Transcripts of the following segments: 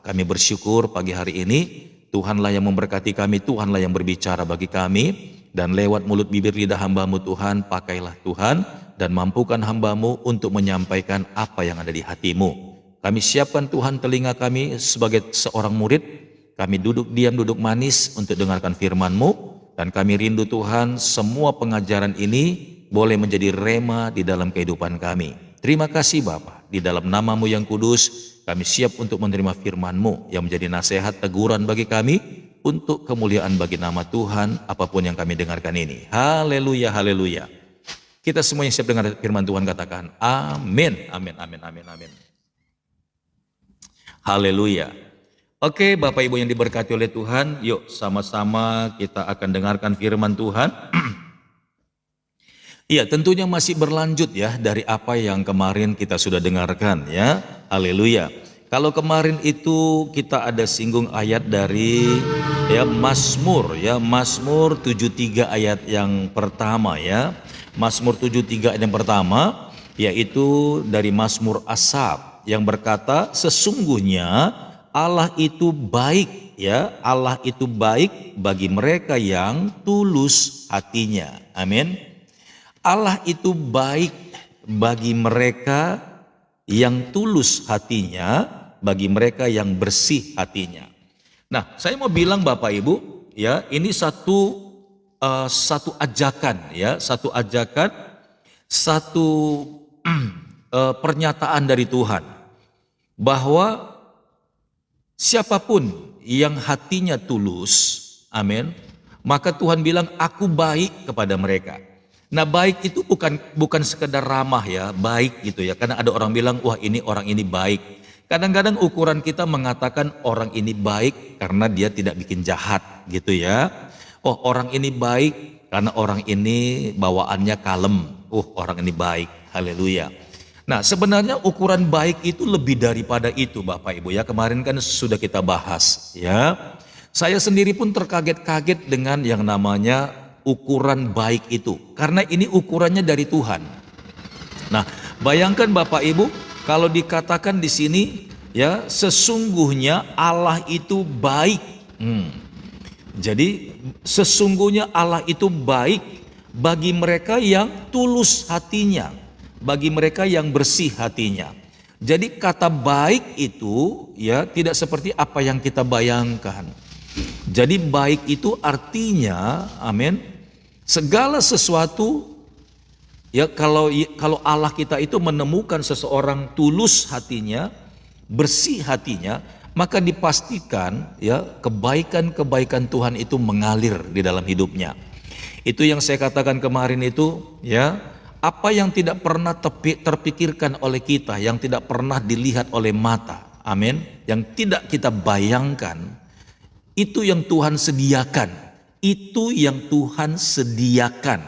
Kami bersyukur pagi hari ini, Tuhanlah yang memberkati kami, Tuhanlah yang berbicara bagi kami. Dan lewat mulut bibir lidah hamba-Mu Tuhan, pakailah Tuhan, dan mampukan hamba-Mu untuk menyampaikan apa yang ada di hati-Mu. Kami siapkan Tuhan telinga kami sebagai seorang murid. Kami duduk diam, duduk manis untuk dengarkan firman-Mu. Dan kami rindu Tuhan, semua pengajaran ini boleh menjadi rema di dalam kehidupan kami. Terima kasih Bapa, di dalam nama-Mu yang kudus, kami siap untuk menerima firman-Mu yang menjadi nasihat teguran bagi kami, untuk kemuliaan bagi nama Tuhan, apapun yang kami dengarkan ini. Haleluya, haleluya. Kita semua yang siap dengar firman Tuhan katakan, amin, amin, amin, amin, amin. Haleluya. Oke, Bapak Ibu yang diberkati oleh Tuhan, yuk sama-sama kita akan dengarkan firman Tuhan. Iya, tentunya masih berlanjut ya dari apa yang kemarin kita sudah dengarkan ya. Haleluya. Kalau kemarin itu kita ada singgung ayat dari ya Mazmur 73 ayat yang pertama ya. Mazmur 73 ayat yang pertama yaitu dari Mazmur Asaf yang berkata, sesungguhnya Allah itu baik ya, Allah itu baik bagi mereka yang tulus hatinya. Amin. Allah itu baik bagi mereka yang tulus hatinya, bagi mereka yang bersih hatinya. Nah, saya mau bilang Bapak Ibu, ya, ini satu ajakan, ya, satu pernyataan dari Tuhan bahwa siapapun yang hatinya tulus, amin, maka Tuhan bilang aku baik kepada mereka. Nah, baik itu bukan sekedar ramah ya, baik gitu ya. Karena ada orang bilang, wah ini orang ini baik. Kadang-kadang ukuran kita mengatakan orang ini baik karena dia tidak bikin jahat gitu ya. Oh, orang ini baik karena orang ini bawaannya kalem. Orang ini baik. Haleluya. Nah, sebenarnya ukuran baik itu lebih daripada itu Bapak Ibu ya. Kemarin kan sudah kita bahas ya. Saya sendiri pun terkaget-kaget dengan yang namanya ukuran baik itu, karena ini ukurannya dari Tuhan. Nah, bayangkan Bapak Ibu, kalau dikatakan di sini ya, sesungguhnya Allah itu baik. Jadi sesungguhnya Allah itu baik bagi mereka yang tulus hatinya, bagi mereka yang bersih hatinya. Jadi kata baik itu ya tidak seperti apa yang kita bayangkan. Jadi baik itu artinya, amin, segala sesuatu ya, kalau Allah kita itu menemukan seseorang tulus hatinya, bersih hatinya, maka dipastikan ya kebaikan-kebaikan Tuhan itu mengalir di dalam hidupnya. Itu yang saya katakan kemarin itu ya, apa yang tidak pernah terpikirkan oleh kita, yang tidak pernah dilihat oleh mata, amin, yang tidak kita bayangkan, itu yang Tuhan sediakan. Itu yang Tuhan sediakan.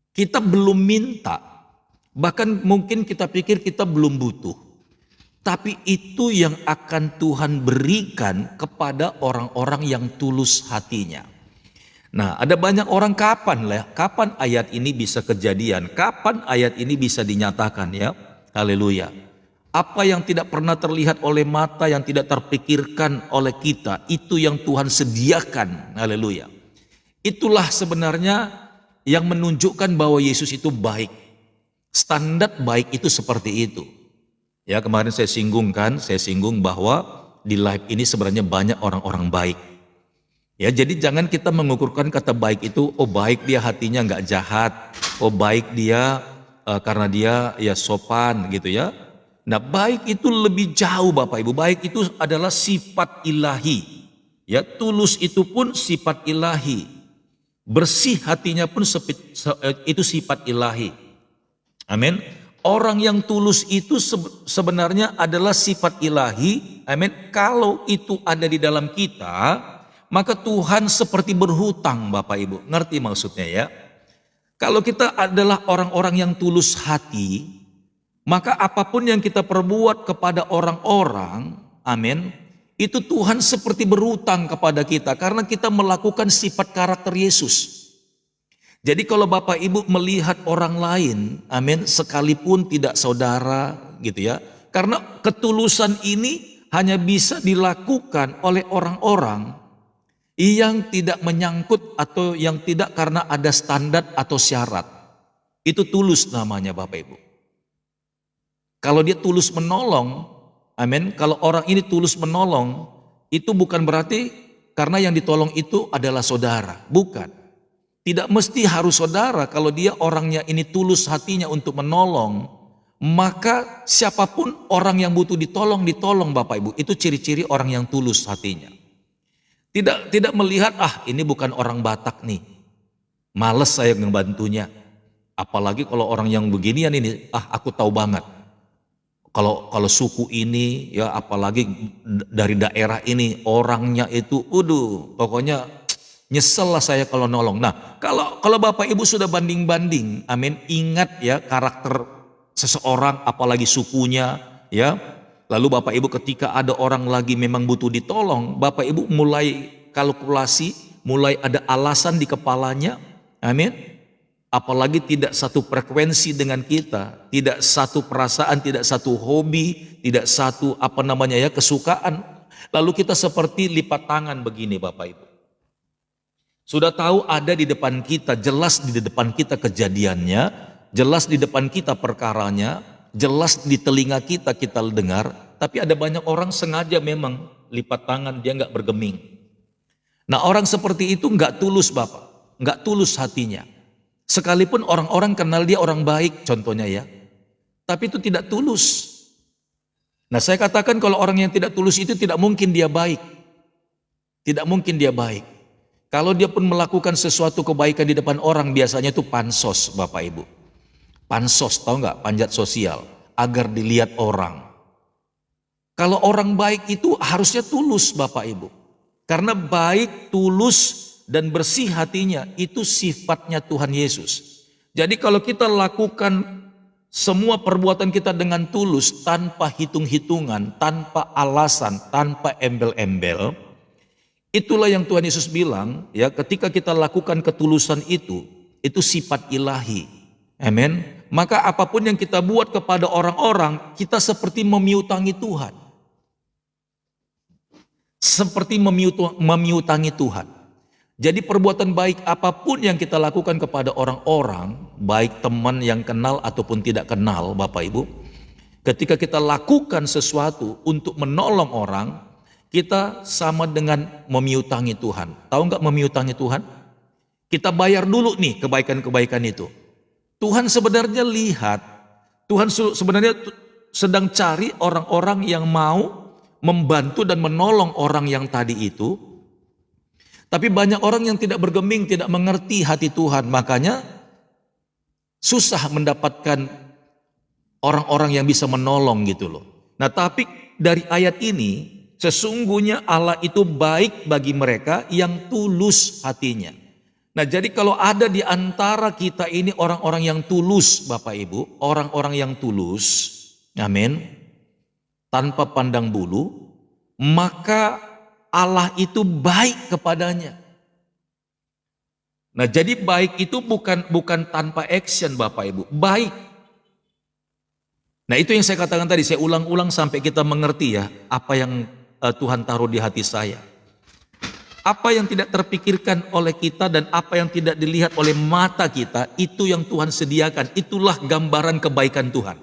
Kita belum minta, bahkan mungkin kita pikir kita belum butuh, tapi itu yang akan Tuhan berikan kepada orang-orang yang tulus hatinya. Nah, ada banyak orang, kapan ayat ini bisa kejadian, kapan ayat ini bisa dinyatakan ya. Haleluya. Apa yang tidak pernah terlihat oleh mata, yang tidak terpikirkan oleh kita, itu yang Tuhan sediakan. Haleluya. Itulah sebenarnya yang menunjukkan bahwa Yesus itu baik. Standar baik itu seperti itu. Ya, kemarin saya singgung bahwa di live ini sebenarnya banyak orang-orang baik. Ya, jadi jangan kita mengukurkan kata baik itu, oh baik dia hatinya nggak jahat, oh baik dia karena dia ya sopan gitu ya. Nah, baik itu lebih jauh Bapak Ibu. Baik itu adalah sifat ilahi. Ya, tulus itu pun sifat ilahi. Bersih hatinya pun itu sifat ilahi. Amin. Orang yang tulus itu sebenarnya adalah sifat ilahi. Amin. Kalau itu ada di dalam kita, maka Tuhan seperti berhutang Bapak Ibu. Ngerti maksudnya ya? Kalau kita adalah orang-orang yang tulus hati, maka apapun yang kita perbuat kepada orang-orang, amin, itu Tuhan seperti berhutang kepada kita karena kita melakukan sifat karakter Yesus. Jadi kalau Bapak Ibu melihat orang lain, amin, sekalipun tidak saudara gitu ya, karena ketulusan ini hanya bisa dilakukan oleh orang-orang yang tidak menyangkut atau yang tidak karena ada standar atau syarat. Itu tulus namanya Bapak Ibu. Kalau dia tulus menolong, amin, kalau orang ini tulus menolong, itu bukan berarti karena yang ditolong itu adalah saudara, bukan. Tidak mesti harus saudara. Kalau dia orangnya ini tulus hatinya untuk menolong, maka siapapun orang yang butuh ditolong Bapak Ibu. Itu ciri-ciri orang yang tulus hatinya. Tidak melihat, ini bukan orang Batak nih, males saya ngebantunya. Apalagi kalau orang yang beginian ini, aku tahu banget. Kalau suku ini, ya apalagi dari daerah ini, orangnya itu, pokoknya nyesel lah saya kalau nolong. Nah, kalau Bapak Ibu sudah banding-banding, amin, ingat ya karakter seseorang, apalagi sukunya, ya. Lalu Bapak Ibu ketika ada orang lagi memang butuh ditolong, Bapak Ibu mulai kalkulasi, mulai ada alasan di kepalanya, amin. Apalagi tidak satu frekuensi dengan kita, tidak satu perasaan, tidak satu hobi, tidak satu kesukaan. Lalu kita seperti lipat tangan begini Bapak Ibu. Sudah tahu ada di depan kita, jelas di depan kita kejadiannya, jelas di depan kita perkaranya, jelas di telinga kita dengar, tapi ada banyak orang sengaja memang lipat tangan, dia nggak bergeming. Nah orang seperti itu nggak tulus Bapak, nggak tulus hatinya. Sekalipun orang-orang kenal dia orang baik contohnya ya, tapi itu tidak tulus. Nah saya katakan kalau orang yang tidak tulus itu tidak mungkin dia baik. Tidak mungkin dia baik. Kalau dia pun melakukan sesuatu kebaikan di depan orang, biasanya itu pansos Bapak Ibu. Pansos, tahu nggak? Panjat sosial, agar dilihat orang. Kalau orang baik itu harusnya tulus Bapak Ibu. Karena baik, tulus, dan bersih hatinya, itu sifatnya Tuhan Yesus. Jadi kalau kita lakukan semua perbuatan kita dengan tulus, tanpa hitung-hitungan, tanpa alasan, tanpa embel-embel, itulah yang Tuhan Yesus bilang, ya ketika kita lakukan ketulusan itu sifat ilahi. Amin. Maka apapun yang kita buat kepada orang-orang, kita seperti memiutangi Tuhan. Seperti memiutangi Tuhan. Jadi perbuatan baik apapun yang kita lakukan kepada orang-orang, baik teman yang kenal ataupun tidak kenal Bapak Ibu, ketika kita lakukan sesuatu untuk menolong orang, kita sama dengan memiutangi Tuhan. Tahu nggak memiutangi Tuhan? Kita bayar dulu nih kebaikan-kebaikan itu. Tuhan sebenarnya lihat, Tuhan sebenarnya sedang cari orang-orang yang mau membantu dan menolong orang yang tadi itu. Tapi banyak orang yang tidak bergeming, tidak mengerti hati Tuhan. Makanya susah mendapatkan orang-orang yang bisa menolong gitu loh. Nah tapi dari ayat ini, sesungguhnya Allah itu baik bagi mereka yang tulus hatinya. Nah jadi kalau ada di antara kita ini orang-orang yang tulus Bapak Ibu, orang-orang yang tulus, amin, tanpa pandang bulu, maka Allah itu baik kepadanya. Nah jadi baik itu bukan tanpa action Bapak Ibu, baik. Nah itu yang saya katakan tadi, saya ulang-ulang sampai kita mengerti ya apa yang Tuhan taruh di hati saya. Apa yang tidak terpikirkan oleh kita dan apa yang tidak dilihat oleh mata kita, itu yang Tuhan sediakan. Itulah gambaran kebaikan Tuhan.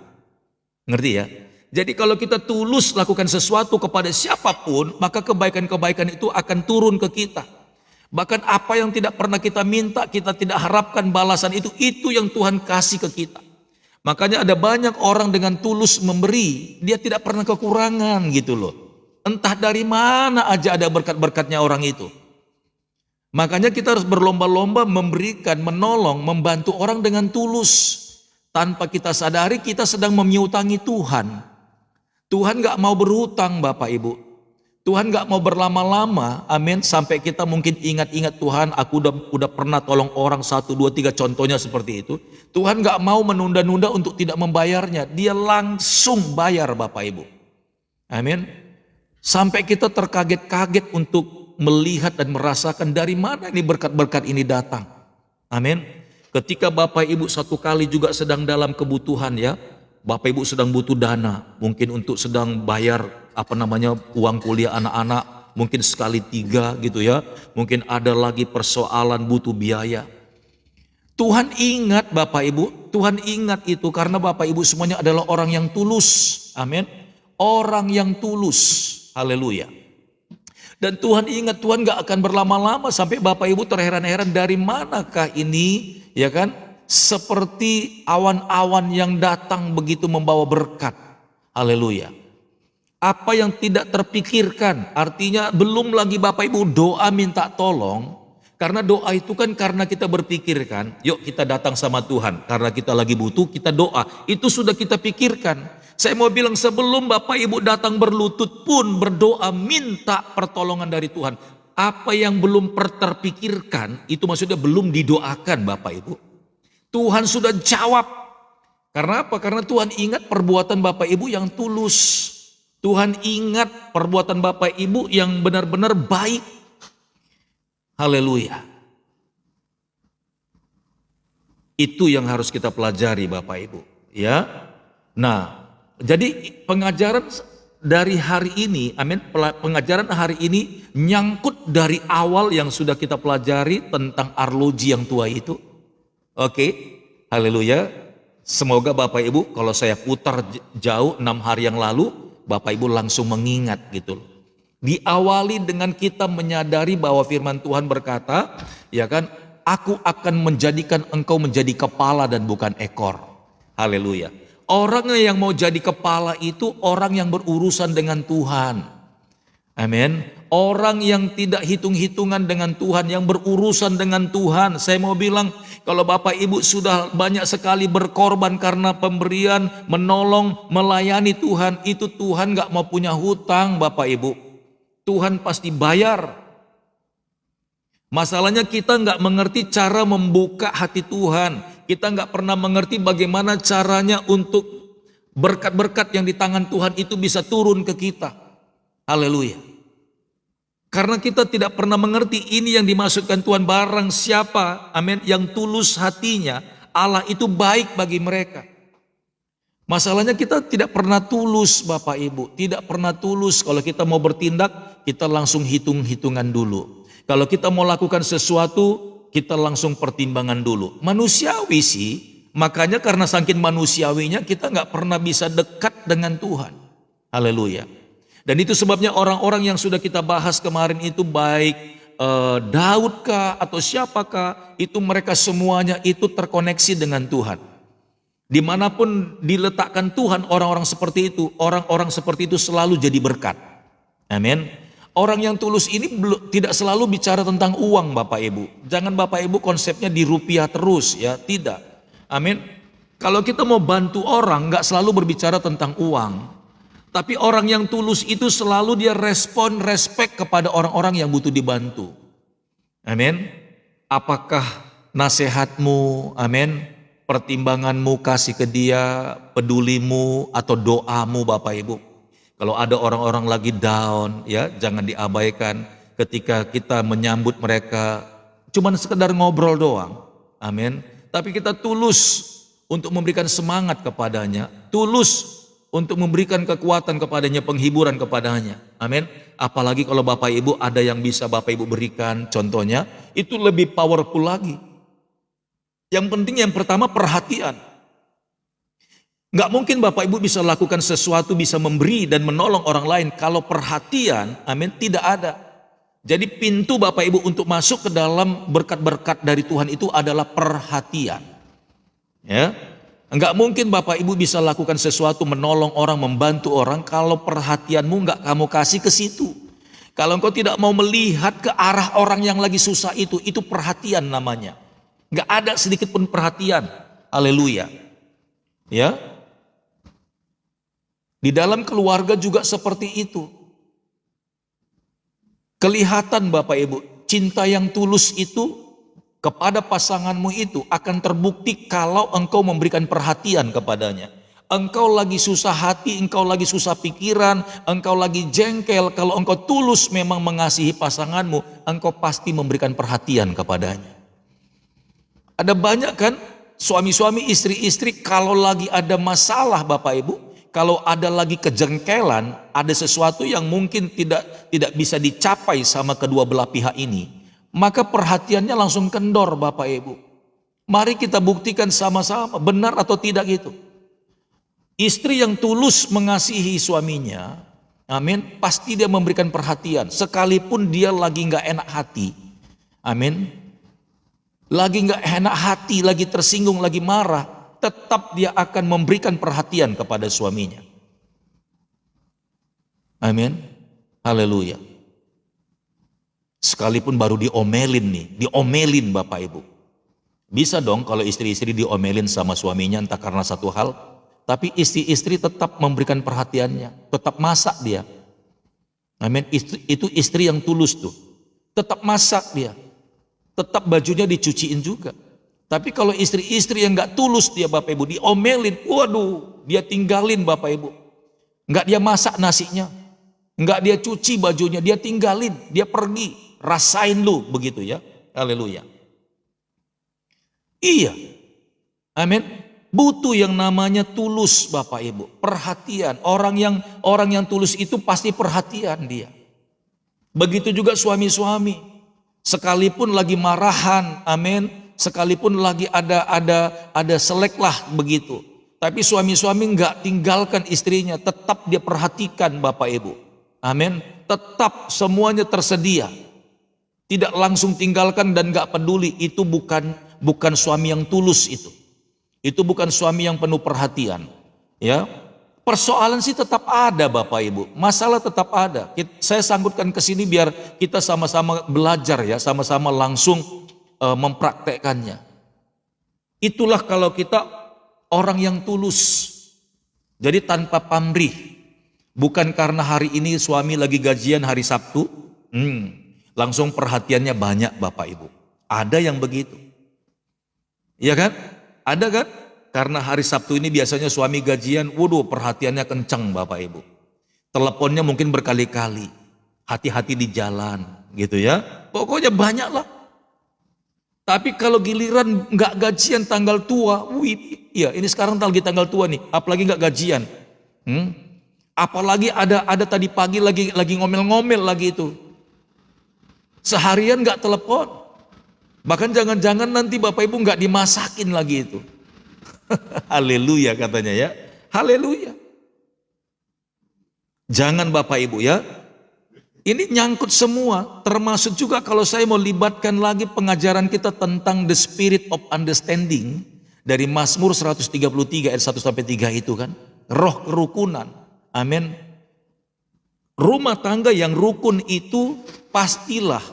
Ngerti ya? Jadi kalau kita tulus lakukan sesuatu kepada siapapun, maka kebaikan-kebaikan itu akan turun ke kita. Bahkan apa yang tidak pernah kita minta, kita tidak harapkan balasan itu yang Tuhan kasih ke kita. Makanya ada banyak orang dengan tulus memberi, dia tidak pernah kekurangan gitu loh. Entah dari mana aja ada berkat-berkatnya orang itu. Makanya kita harus berlomba-lomba memberikan, menolong, membantu orang dengan tulus. Tanpa kita sadari kita sedang memiutangi Tuhan. Tuhan gak mau berhutang Bapak Ibu. Tuhan gak mau berlama-lama, amin, sampai kita mungkin ingat-ingat Tuhan, aku udah pernah tolong orang 1, 2, 3 contohnya seperti itu. Tuhan gak mau menunda-nunda untuk tidak membayarnya. Dia langsung bayar Bapak Ibu. Amin. Sampai kita terkaget-kaget untuk melihat dan merasakan dari mana ini berkat-berkat ini datang. Amin. Ketika Bapak Ibu satu kali juga sedang dalam kebutuhan ya, Bapak Ibu sedang butuh dana, mungkin untuk sedang bayar uang kuliah anak-anak, mungkin sekali 3 gitu ya. Mungkin ada lagi persoalan butuh biaya. Tuhan ingat Bapak Ibu, Tuhan ingat itu karena Bapak Ibu semuanya adalah orang yang tulus. Amin. Orang yang tulus. Haleluya. Dan Tuhan ingat, Tuhan gak akan berlama-lama sampai Bapak Ibu terheran-heran dari manakah ini, ya kan? Seperti awan-awan yang datang begitu membawa berkat. Haleluya. Apa yang tidak terpikirkan, artinya belum lagi Bapak Ibu doa minta tolong. Karena doa itu kan karena kita berpikirkan, yuk kita datang sama Tuhan. Karena kita lagi butuh, kita doa. Itu sudah kita pikirkan. Saya mau bilang sebelum Bapak Ibu datang berlutut pun berdoa minta pertolongan dari Tuhan. Apa yang belum terpikirkan itu maksudnya belum didoakan Bapak Ibu. Tuhan sudah jawab. Karena apa? Karena Tuhan ingat perbuatan Bapak Ibu yang tulus. Tuhan ingat perbuatan Bapak Ibu yang benar-benar baik. Haleluya. Itu yang harus kita pelajari Bapak Ibu. Ya. Nah, jadi pengajaran dari hari ini, amin, pengajaran hari ini nyangkut dari awal yang sudah kita pelajari tentang arloji yang tua itu. Oke, haleluya. Semoga Bapak Ibu kalau saya putar jauh 6 hari yang lalu, Bapak Ibu langsung mengingat gitu loh. Diawali dengan kita menyadari bahwa firman Tuhan berkata, ya kan, aku akan menjadikan engkau menjadi kepala dan bukan ekor. Haleluya. Orang yang mau jadi kepala itu orang yang berurusan dengan Tuhan. Amin. Orang yang tidak hitung-hitungan dengan Tuhan, yang berurusan dengan Tuhan. Saya mau bilang, kalau Bapak Ibu sudah banyak sekali berkorban karena pemberian, menolong, melayani Tuhan, itu Tuhan gak mau punya hutang Bapak Ibu. Tuhan pasti bayar. Masalahnya kita gak mengerti cara membuka hati Tuhan. Kita nggak pernah mengerti bagaimana caranya untuk berkat-berkat yang di tangan Tuhan itu bisa turun ke kita. Haleluya. Karena kita tidak pernah mengerti ini yang dimaksudkan Tuhan, barang siapa, amin, yang tulus hatinya, Allah itu baik bagi mereka. Masalahnya kita tidak pernah tulus Bapak Ibu. Tidak pernah tulus. Kalau kita mau bertindak, kita langsung hitung-hitungan dulu. Kalau kita mau lakukan sesuatu, kita langsung pertimbangan dulu. Manusiawi sih, makanya karena saking manusiawinya kita nggak pernah bisa dekat dengan Tuhan. Haleluya. Dan itu sebabnya orang-orang yang sudah kita bahas kemarin itu baik Daud kah atau siapakah, itu mereka semuanya itu terkoneksi dengan Tuhan. Dimanapun diletakkan Tuhan orang-orang seperti itu selalu jadi berkat. Amin. Orang yang tulus ini tidak selalu bicara tentang uang Bapak Ibu. Jangan Bapak Ibu konsepnya di rupiah terus ya, tidak. Amin. Kalau kita mau bantu orang gak selalu berbicara tentang uang. Tapi orang yang tulus itu selalu dia respect kepada orang-orang yang butuh dibantu. Amin. Apakah nasihatmu, amin, pertimbanganmu kasih ke dia, pedulimu atau doamu Bapak Ibu. Kalau ada orang-orang lagi down, ya jangan diabaikan ketika kita menyambut mereka. Cuman sekedar ngobrol doang, amin. Tapi kita tulus untuk memberikan semangat kepadanya, tulus untuk memberikan kekuatan kepadanya, penghiburan kepadanya, amin. Apalagi kalau Bapak Ibu ada yang bisa Bapak Ibu berikan, contohnya, itu lebih powerful lagi. Yang penting yang pertama perhatian. Gak mungkin Bapak Ibu bisa lakukan sesuatu, bisa memberi dan menolong orang lain kalau perhatian, amin, tidak ada. Jadi pintu Bapak Ibu untuk masuk ke dalam berkat-berkat dari Tuhan itu adalah perhatian. Ya, gak mungkin Bapak Ibu bisa lakukan sesuatu, menolong orang, membantu orang kalau perhatianmu gak kamu kasih ke situ. Kalau engkau tidak mau melihat ke arah orang yang lagi susah itu perhatian namanya. Gak ada sedikit pun perhatian. Haleluya. Ya. Di dalam keluarga juga seperti itu. Kelihatan Bapak Ibu, cinta yang tulus itu kepada pasanganmu itu akan terbukti kalau engkau memberikan perhatian kepadanya. Engkau lagi susah hati, engkau lagi susah pikiran, engkau lagi jengkel, kalau engkau tulus memang mengasihi pasanganmu, engkau pasti memberikan perhatian kepadanya. Ada banyak kan suami-suami, istri-istri kalau lagi ada masalah Bapak Ibu, kalau ada lagi kejengkelan, ada sesuatu yang mungkin tidak bisa dicapai sama kedua belah pihak ini, maka perhatiannya langsung kendor Bapak Ibu. Mari kita buktikan sama-sama benar atau tidak itu. Istri yang tulus mengasihi suaminya, amin, pasti dia memberikan perhatian, sekalipun dia lagi nggak enak hati, amin, lagi nggak enak hati, lagi tersinggung, lagi marah, tetap dia akan memberikan perhatian kepada suaminya. Amin. Haleluya. Sekalipun baru diomelin nih, diomelin Bapak Ibu. Bisa dong kalau istri-istri diomelin sama suaminya entah karena satu hal, tapi istri-istri tetap memberikan perhatiannya, tetap masak dia. Amin. Itu istri yang tulus tuh. Tetap masak dia. Tetap bajunya dicuciin juga. Tapi kalau istri-istri yang nggak tulus dia Bapak Ibu, diomelin, waduh, dia tinggalin Bapak Ibu. Nggak dia masak nasinya, nggak dia cuci bajunya, dia tinggalin, dia pergi, rasain lu begitu ya. Haleluya. Iya, amin. Butuh yang namanya tulus Bapak Ibu, perhatian. Orang yang tulus itu pasti perhatian dia. Begitu juga suami-suami, sekalipun lagi marahan, amin. Sekalipun lagi ada selek lah begitu, tapi suami-suami nggak tinggalkan istrinya, tetap dia perhatikan Bapak Ibu, amin. Tetap semuanya tersedia, tidak langsung tinggalkan dan nggak peduli. Itu bukan suami yang tulus, itu bukan suami yang penuh perhatian. Ya, persoalan sih tetap ada Bapak Ibu, masalah tetap ada. Saya sangkutkan ke sini biar kita sama-sama belajar ya, sama-sama langsung mempraktekkannya. Itulah kalau kita orang yang tulus. Jadi tanpa pamrih. Bukan karena hari ini suami lagi gajian hari Sabtu, langsung perhatiannya banyak Bapak Ibu. Ada yang begitu. Iya kan? Ada kan? Karena hari Sabtu ini biasanya suami gajian, waduh perhatiannya kencang Bapak Ibu. Teleponnya mungkin berkali-kali. Hati-hati di jalan gitu ya. Pokoknya banyak lah. Tapi kalau giliran nggak gajian tanggal tua, iya ini sekarang lagi tanggal tua nih, apalagi nggak gajian, apalagi ada tadi pagi lagi ngomel-ngomel lagi itu, seharian nggak telepon, bahkan jangan-jangan nanti Bapak Ibu nggak dimasakin lagi itu, haleluya katanya ya, haleluya. Jangan Bapak Ibu ya. Ini nyangkut semua, termasuk juga kalau saya mau libatkan lagi pengajaran kita tentang the spirit of understanding dari Mazmur 133 ayat 1-3 itu kan, roh kerukunan. Amin. Rumah tangga yang rukun itu pastilah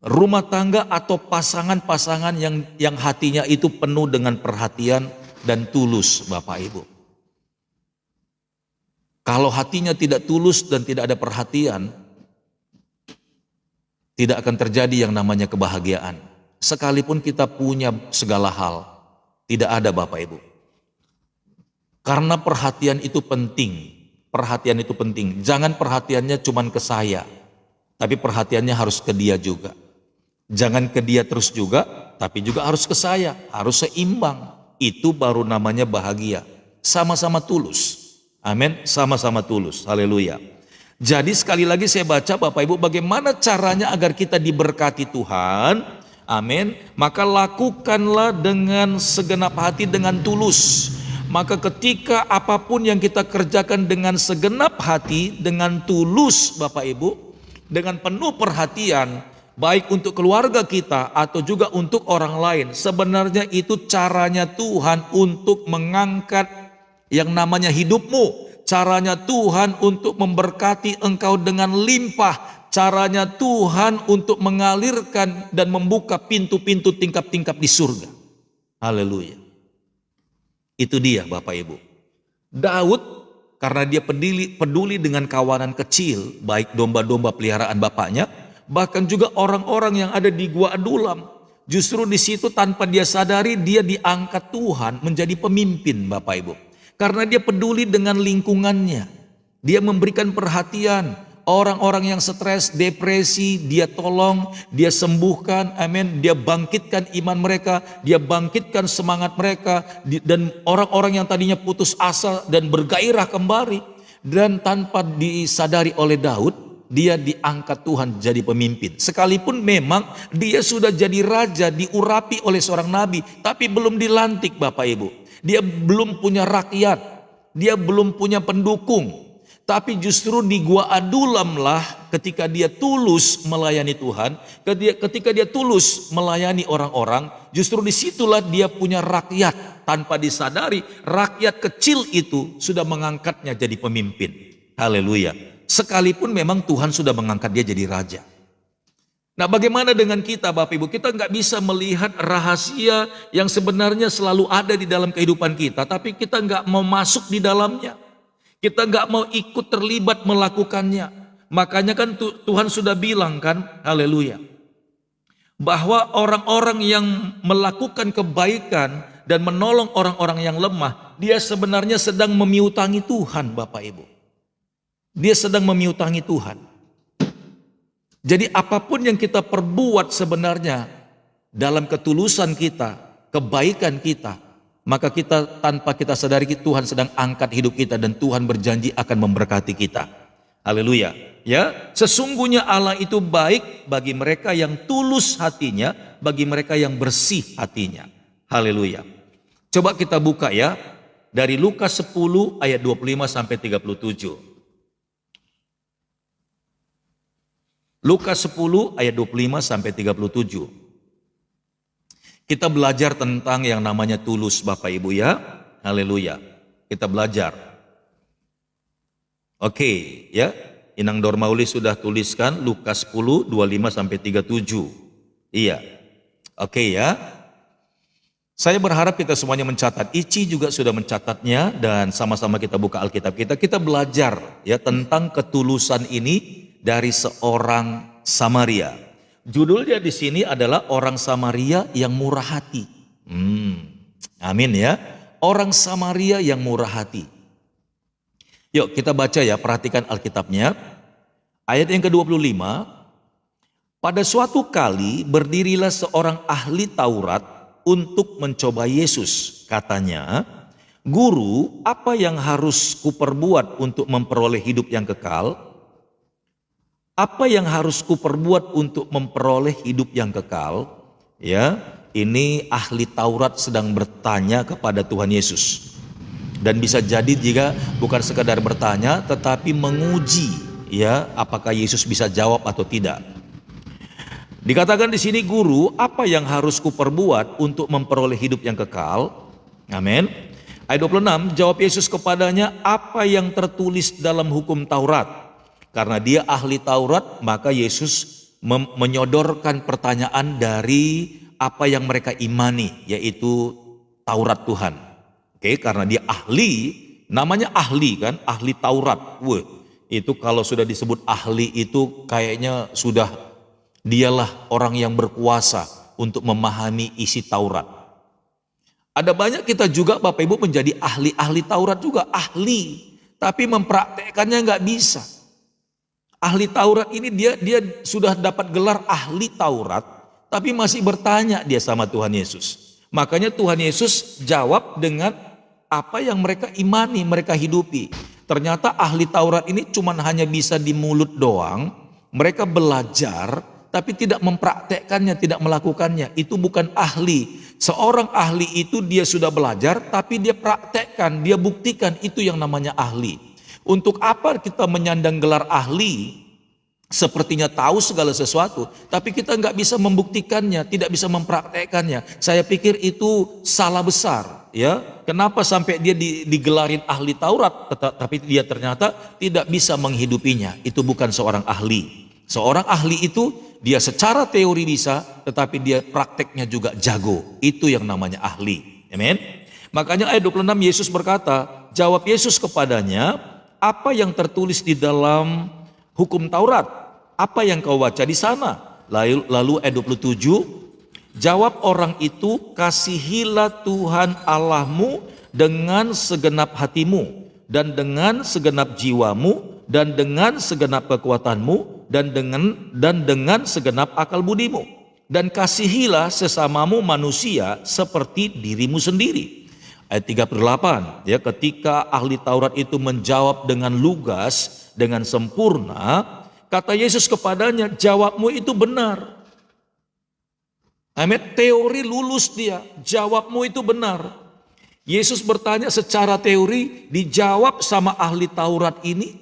rumah tangga atau pasangan-pasangan yang hatinya itu penuh dengan perhatian dan tulus Bapak Ibu. Kalau hatinya tidak tulus dan tidak ada perhatian, tidak akan terjadi yang namanya kebahagiaan. Sekalipun kita punya segala hal, tidak ada Bapak Ibu. Karena perhatian itu penting. Perhatian itu penting. Jangan perhatiannya cuma ke saya, tapi perhatiannya harus ke dia juga. Jangan ke dia terus juga, tapi juga harus ke saya. Harus seimbang. Itu baru namanya bahagia. Sama-sama tulus. Amin, sama-sama tulus. Haleluya. Jadi sekali lagi saya baca Bapak Ibu, bagaimana caranya agar kita diberkati Tuhan. Amin. Maka lakukanlah dengan segenap hati, dengan tulus. Maka ketika apapun yang kita kerjakan dengan segenap hati, dengan tulus Bapak Ibu, dengan penuh perhatian, baik untuk keluarga kita atau juga untuk orang lain, sebenarnya itu caranya Tuhan untuk mengangkat yang namanya hidupmu. Caranya Tuhan untuk memberkati engkau dengan limpah. Caranya Tuhan untuk mengalirkan dan membuka pintu-pintu tingkap-tingkap di surga. Haleluya. Itu dia Bapak Ibu. Daud karena dia peduli dengan kawanan kecil, baik domba-domba peliharaan bapaknya, bahkan juga orang-orang yang ada di Gua Adulam. Justru di situ tanpa dia sadari dia diangkat Tuhan menjadi pemimpin Bapak Ibu. Karena dia peduli dengan lingkungannya. Dia memberikan perhatian. orang-orang yang stres, depresi, dia tolong, dia sembuhkan, amin. Dia bangkitkan iman mereka, dia bangkitkan semangat mereka, dan orang-orang yang tadinya putus asa dan bergairah kembali. Dan tanpa disadari oleh Daud, dia diangkat Tuhan jadi pemimpin. Sekalipun memang dia sudah jadi raja, diurapi oleh seorang nabi, tapi belum dilantik Bapak Ibu. Dia belum punya rakyat, dia belum punya pendukung. Tapi justru di Gua Adulam lah ketika dia tulus melayani Tuhan, ketika dia tulus melayani orang-orang, justru disitulah dia punya rakyat. Tanpa disadari, rakyat kecil itu sudah mengangkatnya jadi pemimpin. Haleluya. Sekalipun memang Tuhan sudah mengangkat dia jadi raja. Nah, bagaimana dengan kita Bapak Ibu? Kita nggak bisa melihat rahasia yang sebenarnya selalu ada di dalam kehidupan kita, tapi kita nggak mau masuk di dalamnya. Kita nggak mau ikut terlibat melakukannya. Makanya kan Tuhan sudah bilang kan, haleluya, bahwa orang-orang yang melakukan kebaikan dan menolong orang-orang yang lemah, dia sebenarnya sedang memiutangi Tuhan Bapak Ibu. Dia sedang memiutangi Tuhan. Jadi apapun yang kita perbuat sebenarnya dalam ketulusan kita, kebaikan kita, maka kita tanpa kita sadari Tuhan sedang angkat hidup kita dan Tuhan berjanji akan memberkati kita. Haleluya. Ya, sesungguhnya Allah itu baik bagi mereka yang tulus hatinya, bagi mereka yang bersih hatinya. Haleluya. Coba kita buka ya dari Lukas 10 ayat 25 sampai 37. Lukas 10 ayat 25 sampai 37. Kita belajar tentang yang namanya tulus Bapak Ibu ya. Haleluya. Kita belajar. Oke, ya. Inang Dormauli sudah tuliskan Lukas 10 25 sampai 37. Iya. Oke ya. Saya berharap kita semuanya mencatat. Ici juga sudah mencatatnya dan sama-sama kita buka Alkitab kita. Kita belajar ya tentang ketulusan ini dari seorang Samaria. Judulnya di sini adalah orang Samaria yang murah hati. Amin ya. Orang Samaria yang murah hati. Yuk kita baca ya, perhatikan Alkitabnya. Ayat yang ke-25. Pada suatu kali berdirilah seorang ahli Taurat untuk mencoba Yesus. Katanya, "Guru, apa yang harus kuperbuat untuk memperoleh hidup yang kekal?" Apa yang harus kuperbuat untuk memperoleh hidup yang kekal? Ya, ini ahli Taurat sedang bertanya kepada Tuhan Yesus. Dan bisa jadi jika bukan sekadar bertanya, tetapi menguji, ya, apakah Yesus bisa jawab atau tidak. Dikatakan di sini, "Guru, apa yang harus kuperbuat untuk memperoleh hidup yang kekal?" Amin. Ayat 26, jawab Yesus kepadanya, "Apa yang tertulis dalam hukum Taurat?" Karena dia ahli Taurat, maka Yesus menyodorkan pertanyaan dari apa yang mereka imani, yaitu Taurat Tuhan. Oke, karena dia ahli, namanya ahli kan, ahli Taurat. Wah, itu kalau sudah disebut ahli itu kayaknya sudah dialah orang yang berkuasa untuk memahami isi Taurat. Ada banyak kita juga Bapak Ibu menjadi ahli-ahli Taurat juga, ahli, tapi mempraktekkannya nggak bisa. Ahli Taurat ini dia sudah dapat gelar ahli Taurat, tapi masih bertanya dia sama Tuhan Yesus. Makanya Tuhan Yesus jawab dengan apa yang mereka imani, mereka hidupi. Ternyata ahli Taurat ini cuma hanya bisa di mulut doang. Mereka belajar, tapi tidak mempraktekkannya, tidak melakukannya. Itu bukan ahli. Seorang ahli itu dia sudah belajar, tapi dia praktekkan, dia buktikan, itu yang namanya ahli. Untuk apa kita menyandang gelar ahli? Sepertinya tahu segala sesuatu, tapi kita nggak bisa membuktikannya, tidak bisa mempraktekkannya. Saya pikir itu salah besar, ya. Kenapa sampai dia digelarin ahli Taurat, tapi dia ternyata tidak bisa menghidupinya? Itu bukan seorang ahli. Seorang ahli itu dia secara teori bisa, tetapi dia prakteknya juga jago. Itu yang namanya ahli. Amin. Makanya ayat 26 Yesus berkata, jawab Yesus kepadanya, apa yang tertulis di dalam hukum Taurat? Apa yang kau baca di sana? Lalu ayat 27, jawab orang itu, kasihilah Tuhan Allahmu dengan segenap hatimu, dan dengan segenap jiwamu, dan dengan segenap kekuatanmu, dan dengan segenap akal budimu. Dan kasihilah sesamamu manusia seperti dirimu sendiri. Ayat 38, ya, ketika ahli Taurat itu menjawab dengan lugas, dengan sempurna, kata Yesus kepadanya, jawabmu itu benar. Amin. Teori lulus dia, jawabmu itu benar. Yesus bertanya secara teori, dijawab sama ahli Taurat ini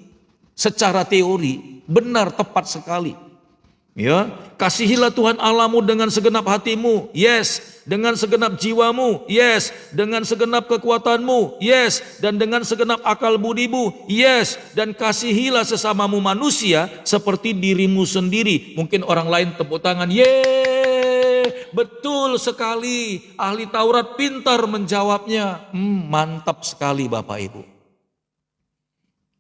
secara teori, benar, tepat sekali. Ya, kasihilah Tuhan Allahmu dengan segenap hatimu, yes, dengan segenap jiwamu, yes, dengan segenap kekuatanmu, yes, dan dengan segenap akal budimu, yes, dan kasihilah sesamamu manusia seperti dirimu sendiri. Mungkin orang lain tepuk tangan, yeay, betul sekali, ahli Taurat pintar menjawabnya. Mantap sekali Bapak Ibu.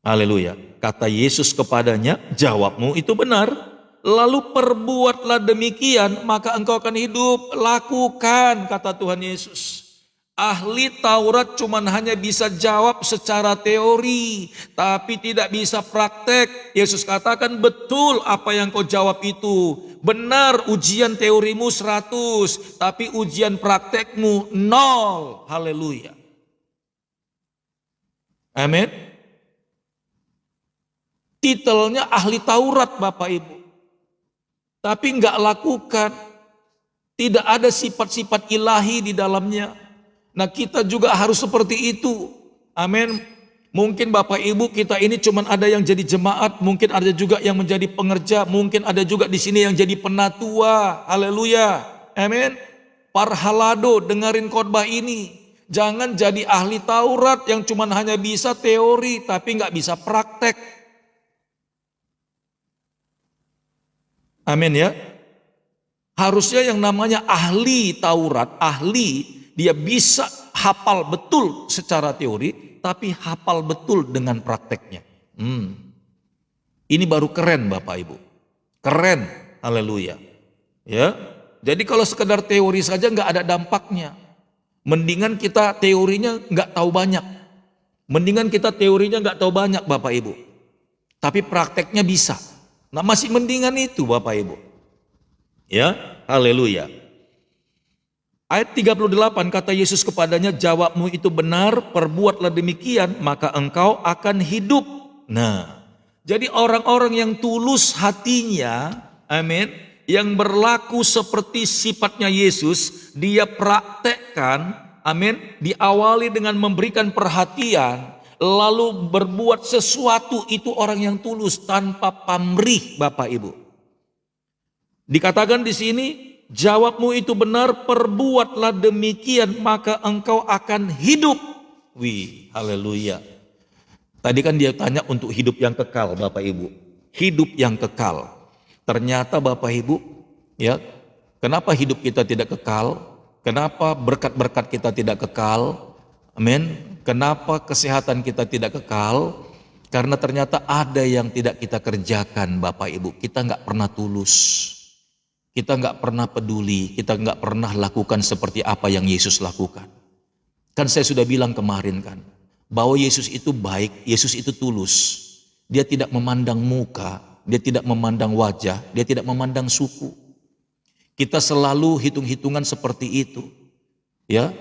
Haleluya. Kata Yesus kepadanya, jawabmu itu benar. Lalu perbuatlah demikian, maka engkau akan hidup. Lakukan, kata Tuhan Yesus. Ahli Taurat cuman hanya bisa jawab secara teori, tapi tidak bisa praktek. Yesus katakan, betul apa yang kau jawab itu. Benar, ujian teorimu 100, tapi ujian praktekmu 0. Haleluya. Amin. Titelnya ahli Taurat Bapak Ibu, tapi enggak lakukan. Tidak ada sifat-sifat ilahi di dalamnya. Nah, kita juga harus seperti itu. Amin. Mungkin Bapak Ibu kita ini cuman ada yang jadi jemaat, mungkin ada juga yang menjadi pengerja, mungkin ada juga di sini yang jadi penatua. Haleluya. Amin. Parhalado, dengerin khotbah ini. Jangan jadi ahli Taurat yang cuman hanya bisa teori tapi enggak bisa praktek. Amin ya. Harusnya yang namanya ahli Taurat, ahli, dia bisa hafal betul secara teori, tapi hafal betul dengan prakteknya. Ini baru keren Bapak Ibu. Keren, haleluya. Ya, jadi kalau sekedar teori saja nggak ada dampaknya. Mendingan kita teorinya nggak tahu banyak. Mendingan kita teorinya nggak tahu banyak Bapak Ibu. Tapi prakteknya bisa. Nah, masih mendingan itu Bapak Ibu. Ya, haleluya. Ayat 38 kata Yesus kepadanya, jawabmu itu benar, perbuatlah demikian, maka engkau akan hidup. Nah, jadi orang-orang yang tulus hatinya, amin, yang berlaku seperti sifatnya Yesus, dia praktekkan, amin, diawali dengan memberikan perhatian, lalu berbuat sesuatu, itu orang yang tulus tanpa pamrih Bapak Ibu. Dikatakan di sini, jawabmu itu benar, perbuatlah demikian, maka engkau akan hidup. Wih, haleluya. Tadi kan dia tanya untuk hidup yang kekal Bapak Ibu. Hidup yang kekal. Ternyata Bapak Ibu, ya, kenapa hidup kita tidak kekal? Kenapa berkat-berkat kita tidak kekal? Amin. Kenapa kesehatan kita tidak kekal? Karena ternyata ada yang tidak kita kerjakan Bapak Ibu. Kita nggak pernah tulus. Kita nggak pernah peduli. Kita nggak pernah lakukan seperti apa yang Yesus lakukan. Kan saya sudah bilang kemarin kan, bahwa Yesus itu baik, Yesus itu tulus. Dia tidak memandang muka, dia tidak memandang wajah, dia tidak memandang suku. Kita selalu hitung-hitungan seperti itu. Ya.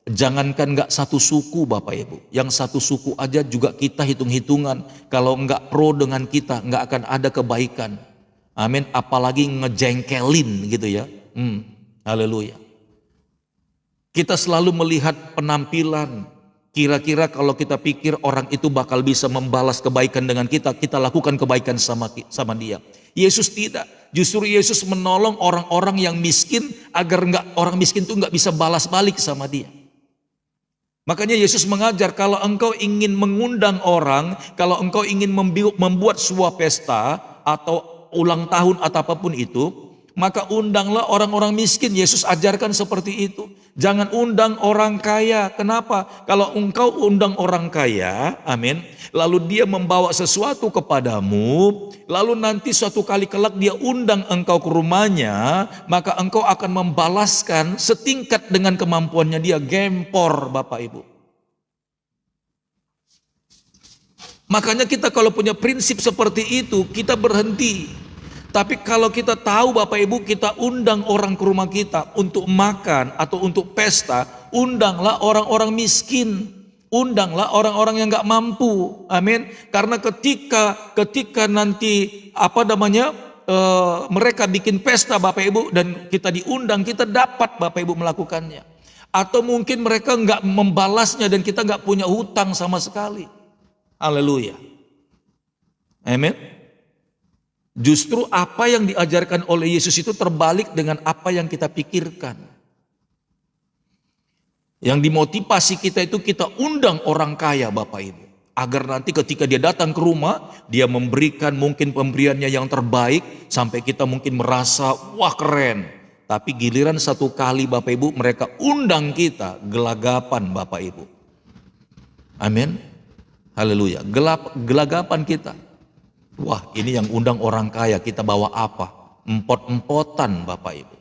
Jangankan nggak satu suku Bapak Ibu, yang satu suku aja juga kita hitung-hitungan. Kalau nggak pro dengan kita, nggak akan ada kebaikan. Amin. Apalagi ngejengkelin gitu ya. Haleluya. Kita selalu melihat penampilan. Kira-kira kalau kita pikir orang itu bakal bisa membalas kebaikan dengan kita, kita lakukan kebaikan sama dia. Yesus tidak. Justru Yesus menolong orang-orang yang miskin agar orang miskin itu nggak bisa balas balik sama dia. Makanya Yesus mengajar, kalau engkau ingin mengundang orang, kalau engkau ingin membuat sebuah pesta atau ulang tahun atau apapun itu, maka undanglah orang-orang miskin. Yesus ajarkan seperti itu. Jangan undang orang kaya. Kenapa? Kalau engkau undang orang kaya, amin, lalu dia membawa sesuatu kepadamu, lalu nanti suatu kali kelak dia undang engkau ke rumahnya, maka engkau akan membalaskan setingkat dengan kemampuannya dia. Gempor Bapak Ibu. Makanya kita kalau punya prinsip seperti itu, kita berhenti. Tapi kalau kita tahu Bapak Ibu, kita undang orang ke rumah kita untuk makan atau untuk pesta, undanglah orang-orang miskin, undanglah orang-orang yang nggak mampu. Amin. Karena ketika nanti mereka bikin pesta Bapak Ibu dan kita diundang, kita dapat Bapak Ibu melakukannya. Atau mungkin mereka nggak membalasnya dan kita nggak punya hutang sama sekali. Haleluya. Amin. Justru apa yang diajarkan oleh Yesus itu terbalik dengan apa yang kita pikirkan. Yang dimotivasi kita itu kita undang orang kaya Bapak Ibu. Agar nanti ketika dia datang ke rumah, dia memberikan mungkin pemberiannya yang terbaik. Sampai kita mungkin merasa wah keren. Tapi giliran satu kali Bapak Ibu mereka undang kita, gelagapan Bapak Ibu. Amin. Haleluya, gelagapan kita. Wah, ini yang undang orang kaya, kita bawa apa? Empot-empotan Bapak Ibu.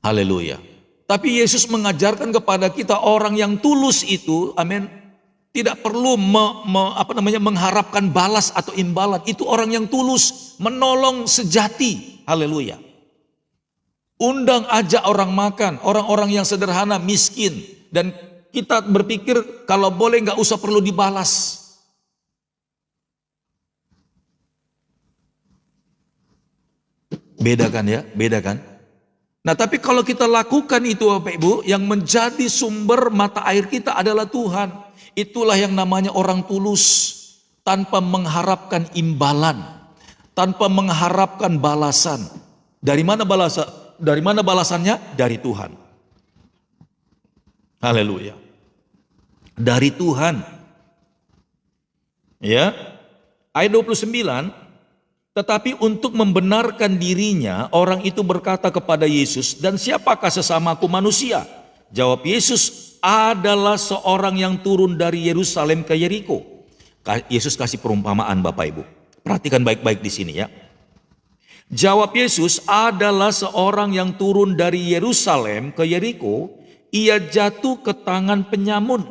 Haleluya. Tapi Yesus mengajarkan kepada kita orang yang tulus itu, amin, tidak perlu mengharapkan balas atau imbalan. Itu orang yang tulus, menolong sejati. Haleluya. Undang aja orang makan, orang-orang yang sederhana, miskin. Dan kita berpikir kalau boleh nggak usah perlu dibalas. Beda kan ya, beda kan? Nah tapi kalau kita lakukan itu Bapak Ibu, yang menjadi sumber mata air kita adalah Tuhan. Itulah yang namanya orang tulus, tanpa mengharapkan imbalan, tanpa mengharapkan balasan. Dari mana balasannya? Dari Tuhan. Haleluya. Dari Tuhan. Ya. Ayat 29, tetapi untuk membenarkan dirinya, orang itu berkata kepada Yesus, dan siapakah sesamaku manusia? Jawab Yesus, adalah seorang yang turun dari Yerusalem ke Yeriko. Yesus kasih perumpamaan Bapak Ibu. Perhatikan baik-baik di sini ya. Jawab Yesus, adalah seorang yang turun dari Yerusalem ke Yeriko. Ia jatuh ke tangan penyamun.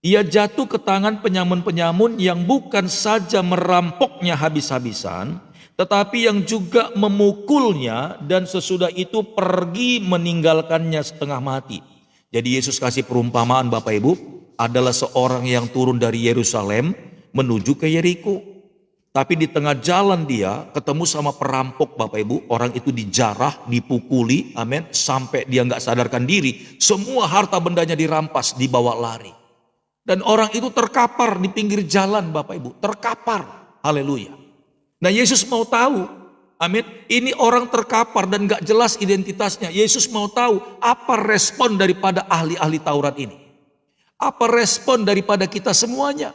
Ia jatuh ke tangan penyamun-penyamun yang bukan saja merampoknya habis-habisan, tetapi yang juga memukulnya dan sesudah itu pergi meninggalkannya setengah mati. Jadi Yesus kasih perumpamaan Bapak Ibu, adalah seorang yang turun dari Yerusalem menuju ke Yeriko. Tapi di tengah jalan dia ketemu sama perampok Bapak Ibu, orang itu dijarah, dipukuli, amin, sampai dia nggak sadarkan diri, semua harta bendanya dirampas, dibawa lari. Dan orang itu terkapar di pinggir jalan Bapak Ibu, terkapar, haleluya. Nah Yesus mau tahu, amin, ini orang terkapar dan gak jelas identitasnya. Yesus mau tahu apa respon daripada ahli-ahli Taurat ini. Apa respon daripada kita semuanya.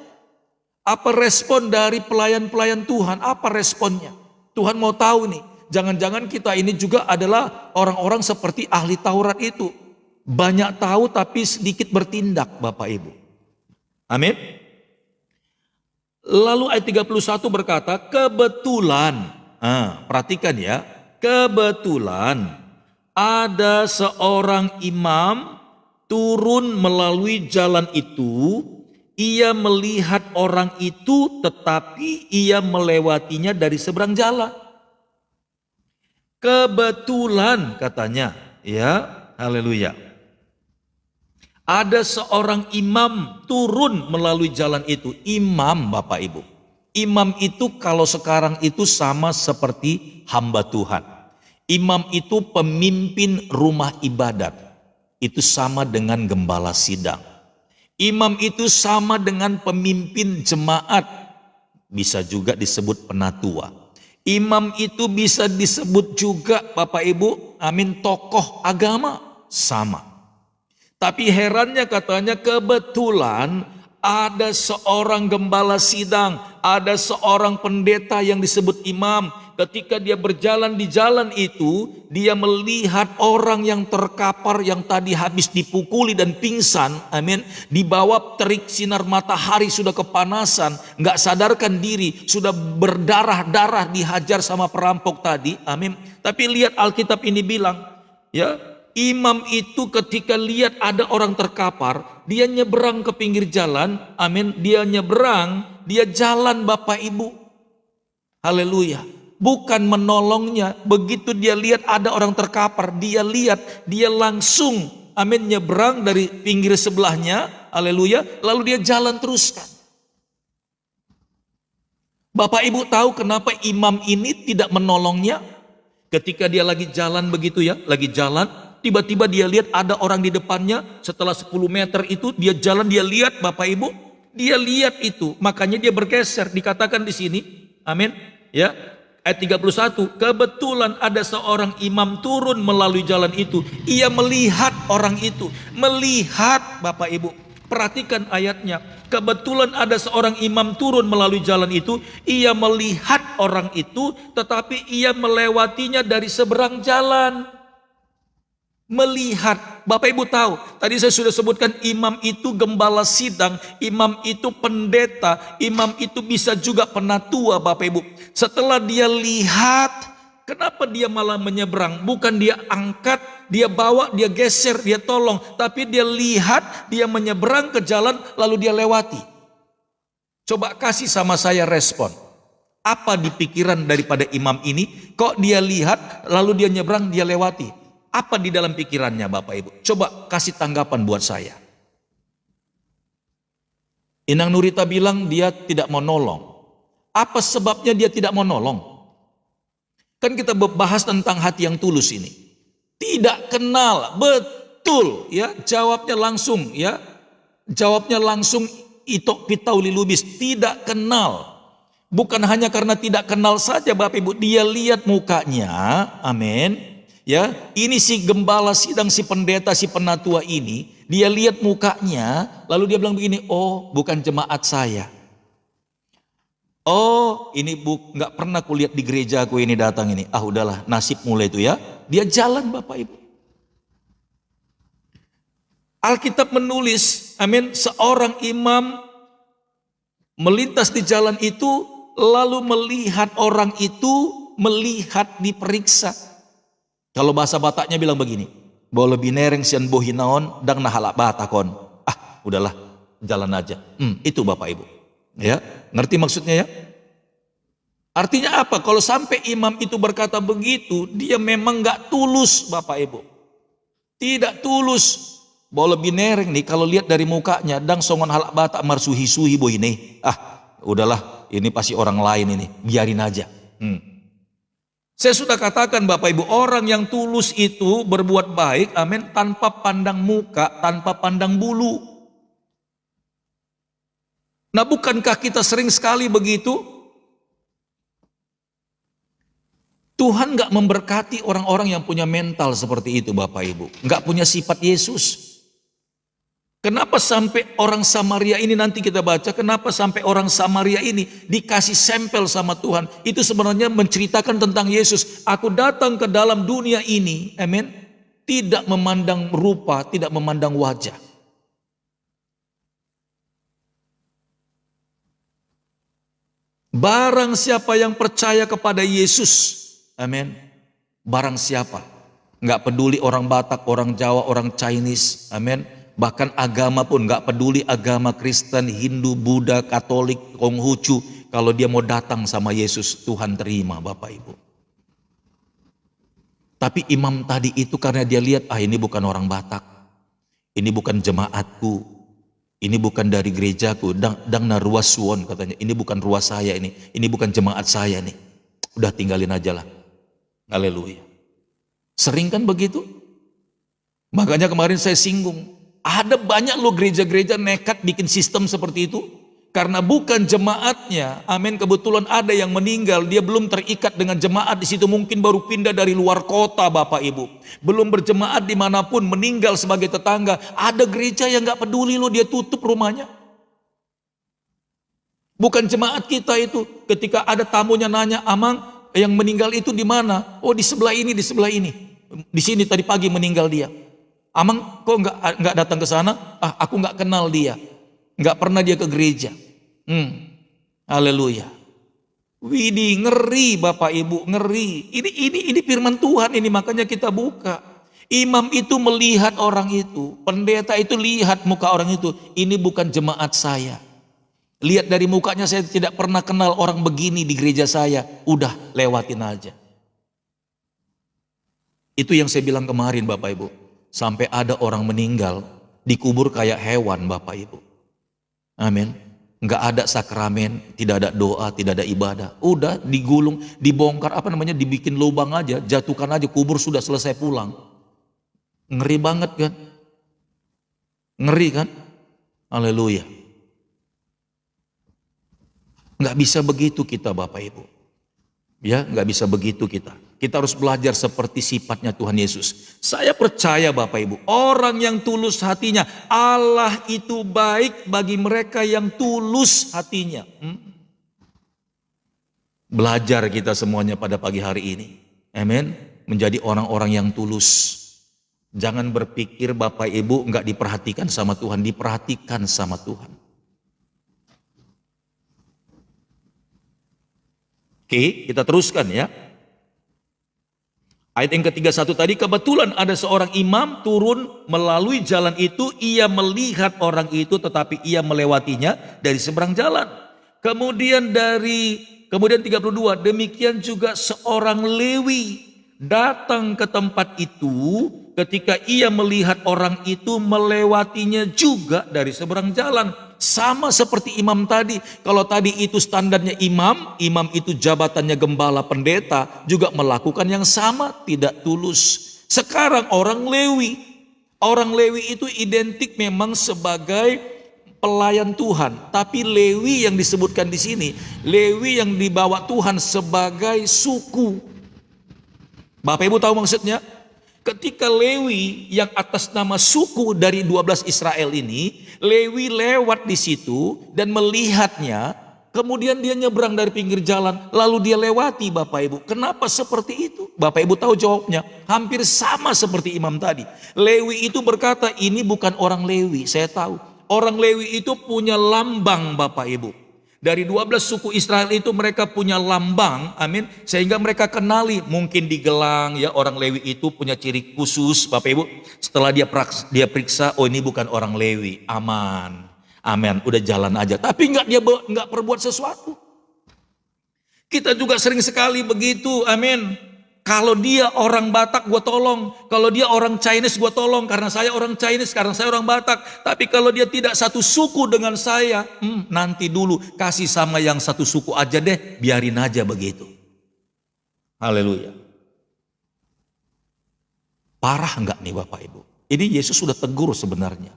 Apa respon dari pelayan-pelayan Tuhan, apa responnya. Tuhan mau tahu nih, jangan-jangan kita ini juga adalah orang-orang seperti ahli Taurat itu. Banyak tahu tapi sedikit bertindak Bapak Ibu. Amin. Lalu ayat 31 berkata, kebetulan, perhatikan ya, kebetulan ada seorang imam turun melalui jalan itu, ia melihat orang itu tetapi ia melewatinya dari seberang jalan. Kebetulan katanya, ya, haleluya. Ada seorang imam turun melalui jalan itu. Imam Bapak Ibu. Imam itu kalau sekarang itu sama seperti hamba Tuhan. Imam itu pemimpin rumah ibadat. Itu sama dengan gembala sidang. Imam itu sama dengan pemimpin jemaat. Bisa juga disebut penatua. Imam itu bisa disebut juga Bapak Ibu, amin, tokoh agama. Sama. Tapi herannya katanya kebetulan ada seorang gembala sidang, ada seorang pendeta yang disebut imam. Ketika dia berjalan di jalan itu, dia melihat orang yang terkapar yang tadi habis dipukuli dan pingsan, amin, di bawah terik sinar matahari sudah kepanasan, nggak sadarkan diri, sudah berdarah-darah dihajar sama perampok tadi, amin. Tapi lihat Alkitab ini bilang, ya, Imam itu ketika lihat ada orang terkapar, dia nyebrang ke pinggir jalan, amin. Dia nyebrang, dia jalan Bapak Ibu. Haleluya. Bukan menolongnya, begitu dia lihat ada orang terkapar, dia lihat, dia langsung, amin, nyebrang dari pinggir sebelahnya, haleluya, lalu dia jalan teruskan. Bapak Ibu tahu kenapa imam ini tidak menolongnya? Ketika dia lagi jalan begitu ya, lagi jalan, tiba-tiba dia lihat ada orang di depannya, setelah 10 meter itu dia jalan, dia lihat Bapak Ibu, dia lihat itu, makanya dia bergeser, dikatakan di sini, amin, ya, ayat 31, kebetulan ada seorang imam turun melalui jalan itu, ia melihat orang itu, melihat Bapak Ibu, perhatikan ayatnya, kebetulan ada seorang imam turun melalui jalan itu, ia melihat orang itu, tetapi ia melewatinya dari seberang jalan. Melihat, Bapak Ibu tahu, tadi saya sudah sebutkan imam itu gembala sidang, imam itu pendeta, imam itu bisa juga penatua Bapak Ibu. Setelah dia lihat, kenapa dia malah menyeberang? Bukan dia angkat, dia bawa, dia geser, dia tolong, tapi dia lihat, dia menyeberang ke jalan lalu dia lewati. Coba kasih sama saya respon. Apa di pikiran daripada imam ini? Kok dia lihat lalu dia nyeberang, dia lewati? Apa di dalam pikirannya Bapak Ibu? Coba kasih tanggapan buat saya. Inang Nurita bilang dia tidak mau nolong. Apa sebabnya dia tidak mau nolong? Kan kita bahas tentang hati yang tulus ini. Tidak kenal, betul ya, jawabnya langsung ya. Jawabnya langsung itok pitau lilubis, tidak kenal. Bukan hanya karena tidak kenal saja Bapak Ibu, dia lihat mukanya, amin. Ya, ini si gembala sidang, si pendeta, si penatua ini, dia lihat mukanya, lalu dia bilang begini, oh bukan jemaat saya. Oh ini nggak pernah kulihat di gereja aku ini datang ini. Ah udahlah, nasib mulai itu ya. Dia jalan Bapak Ibu. Alkitab menulis, amin, seorang imam melintas di jalan itu, lalu melihat orang itu, melihat diperiksa. Kalau bahasa Bataknya bilang begini, boleh binereng sian bohinaon dang nahalak batakon. Ah, udahlah, jalan aja. Itu Bapak Ibu. Ya, ngerti maksudnya ya? Artinya apa? Kalau sampai imam itu berkata begitu, dia memang nggak tulus Bapak Ibu. Tidak tulus. Boleh binereng nih, kalau lihat dari mukanya, dang songon halak batak marsuhi-suhi bohine. Ah, udahlah, ini pasti orang lain ini, biarin aja. Saya sudah katakan Bapak Ibu, orang yang tulus itu berbuat baik, amin, tanpa pandang muka, tanpa pandang bulu. Nah bukankah kita sering sekali begitu? Tuhan gak memberkati orang-orang yang punya mental seperti itu Bapak Ibu. Gak punya sifat Yesus. Kenapa sampai orang Samaria ini nanti kita baca, kenapa sampai orang Samaria ini dikasih sampel sama Tuhan. Itu sebenarnya menceritakan tentang Yesus. Aku datang ke dalam dunia ini, amin, tidak memandang rupa, tidak memandang wajah. Barang siapa yang percaya kepada Yesus, amin, barang siapa, nggak peduli orang Batak, orang Jawa, orang Chinese, amin, bahkan agama pun nggak peduli, agama Kristen, Hindu, Buddha, Katolik, Konghucu, kalau dia mau datang sama Yesus, Tuhan terima Bapak Ibu. Tapi imam tadi itu karena dia lihat, ah ini bukan orang Batak, ini bukan jemaatku, ini bukan dari gerejaku, dang na ruas suwon katanya, ini bukan ruas saya ini bukan jemaat saya nih, udah tinggalin aja lah. Haleluya. Sering kan begitu? Makanya kemarin saya singgung, ada banyak loh gereja-gereja nekat bikin sistem seperti itu. Karena bukan jemaatnya, amin, kebetulan ada yang meninggal, dia belum terikat dengan jemaat di situ, mungkin baru pindah dari luar kota Bapak Ibu. Belum berjemaat dimanapun, meninggal sebagai tetangga. Ada gereja yang gak peduli loh, dia tutup rumahnya. Bukan jemaat kita itu, ketika ada tamunya nanya, Amang, yang meninggal itu di mana? Oh di sebelah ini, di sebelah ini. Di sini tadi pagi meninggal dia. Amang kok nggak datang ke sana? Ah, aku nggak kenal dia, nggak pernah dia ke gereja. Haleluya. Widih, ngeri Bapak Ibu, ngeri. Ini firman Tuhan ini, makanya kita buka. Imam itu melihat orang itu, pendeta itu lihat muka orang itu, ini bukan jemaat saya. Lihat dari mukanya, saya tidak pernah kenal orang begini di gereja saya. Udah, lewatin aja. Itu yang saya bilang kemarin Bapak Ibu. Sampai ada orang meninggal, dikubur kayak hewan Bapak Ibu. Amin. Nggak ada sakramen, tidak ada doa, tidak ada ibadah. Udah digulung, dibongkar, dibikin lubang aja, jatuhkan aja, kubur sudah selesai, pulang. Ngeri banget kan? Ngeri kan? Haleluya. Nggak bisa begitu kita Bapak Ibu. Ya, nggak bisa begitu kita. Kita harus belajar seperti sifatnya Tuhan Yesus. Saya percaya Bapak Ibu, orang yang tulus hatinya, Allah itu baik bagi mereka yang tulus hatinya. Belajar kita semuanya pada pagi hari ini. Amin. Menjadi orang-orang yang tulus. Jangan berpikir Bapak Ibu nggak diperhatikan sama Tuhan, diperhatikan sama Tuhan. Oke, kita teruskan ya. Ayat yang ke-31 tadi, kebetulan ada seorang imam turun melalui jalan itu, ia melihat orang itu tetapi ia melewatinya dari seberang jalan. Kemudian 32, demikian juga seorang Lewi datang ke tempat itu, ketika ia melihat orang itu melewatinya juga dari seberang jalan. Sama seperti imam tadi. Kalau tadi itu standarnya imam itu jabatannya gembala pendeta, juga melakukan yang sama, tidak tulus. Sekarang orang Lewi itu identik memang sebagai pelayan Tuhan. Tapi Lewi yang disebutkan di sini, Lewi yang dibawa Tuhan sebagai suku. Bapak Ibu tahu maksudnya? Ketika Lewi yang atas nama suku dari 12 Israel ini, Lewi lewat di situ dan melihatnya, kemudian dia nyebrang dari pinggir jalan, lalu dia lewati Bapak Ibu. Kenapa seperti itu? Bapak Ibu tahu jawabnya, hampir sama seperti imam tadi. Lewi itu berkata, ini bukan orang Lewi, saya tahu. Orang Lewi itu punya lambang Bapak Ibu. Dari 12 suku Israel itu mereka punya lambang, amin. Sehingga mereka kenali, mungkin di gelang ya, orang Lewi itu punya ciri khusus Bapak Ibu. Setelah dia periksa, oh ini bukan orang Lewi, aman. Amin, udah jalan aja. Tapi dia nggak perbuat sesuatu. Kita juga sering sekali begitu, amin. Kalau dia orang Batak, gue tolong. Kalau dia orang Chinese, gue tolong. Karena saya orang Chinese, karena saya orang Batak. Tapi kalau dia tidak satu suku dengan saya, nanti dulu kasih sama yang satu suku aja deh. Biarin aja begitu. Haleluya. Parah enggak nih Bapak Ibu? Ini Yesus sudah tegur sebenarnya.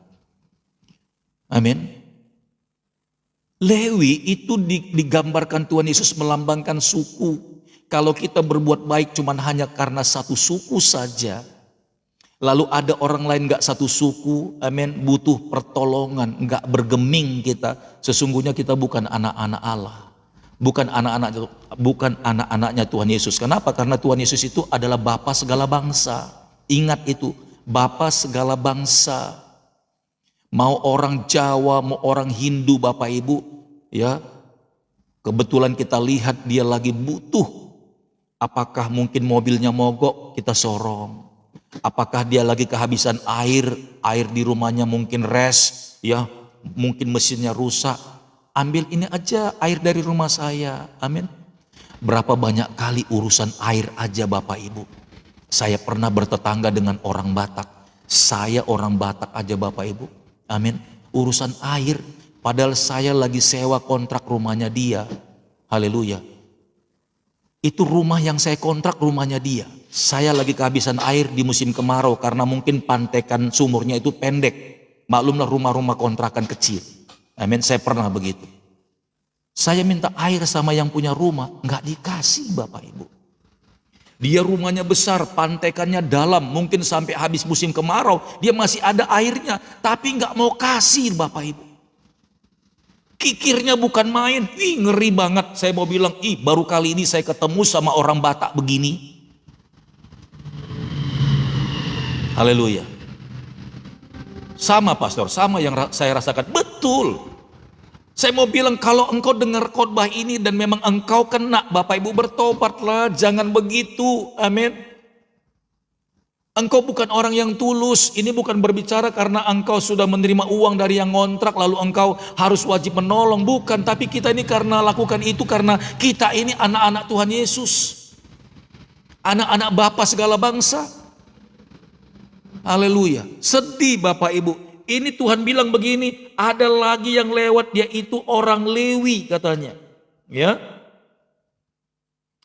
Amin. Lewi itu digambarkan Tuhan Yesus melambangkan suku. Kalau kita berbuat baik cuma hanya karena satu suku saja, lalu ada orang lain gak satu suku, amin, butuh pertolongan, gak bergeming kita, sesungguhnya kita bukan anak-anak Allah, bukan anak-anaknya Tuhan Yesus. Kenapa? Karena Tuhan Yesus itu adalah Bapa segala bangsa. Ingat itu, Bapa segala bangsa. Mau orang Jawa, mau orang Hindu Bapak Ibu, ya, kebetulan kita lihat dia lagi butuh. Apakah mungkin mobilnya mogok, kita sorong. Apakah dia lagi kehabisan air di rumahnya mungkin ya, mungkin mesinnya rusak. Ambil ini aja air dari rumah saya, amin. Berapa banyak kali urusan air aja Bapak Ibu. Saya pernah bertetangga dengan orang Batak. Saya orang Batak aja Bapak Ibu, amin. Urusan air, padahal saya lagi sewa kontrak rumahnya dia. Haleluya. Itu rumah yang saya kontrak, rumahnya dia. Saya lagi kehabisan air di musim kemarau karena mungkin pantekan sumurnya itu pendek. Maklumlah rumah-rumah kontrakan kecil. Amin, saya pernah begitu. Saya minta air sama yang punya rumah, nggak dikasih Bapak Ibu. Dia rumahnya besar, pantekannya dalam, mungkin sampai habis musim kemarau, dia masih ada airnya, tapi nggak mau kasih Bapak Ibu. Kikirnya bukan main, ngeri banget. Saya mau bilang, baru kali ini saya ketemu sama orang Batak begini. Haleluya. Sama pastor, sama yang saya rasakan. Betul. Saya mau bilang, kalau engkau dengar khotbah ini dan memang engkau kena, Bapak Ibu bertobatlah, jangan begitu. Amin. Engkau bukan orang yang tulus. Ini bukan berbicara karena engkau sudah menerima uang dari yang ngontrak lalu engkau harus wajib menolong. Bukan, tapi kita ini karena lakukan itu karena kita ini anak-anak Tuhan Yesus. Anak-anak Bapa segala bangsa. Haleluya. Sedih Bapak Ibu. Ini Tuhan bilang begini, ada lagi yang lewat, yaitu orang Lewi katanya. Ya.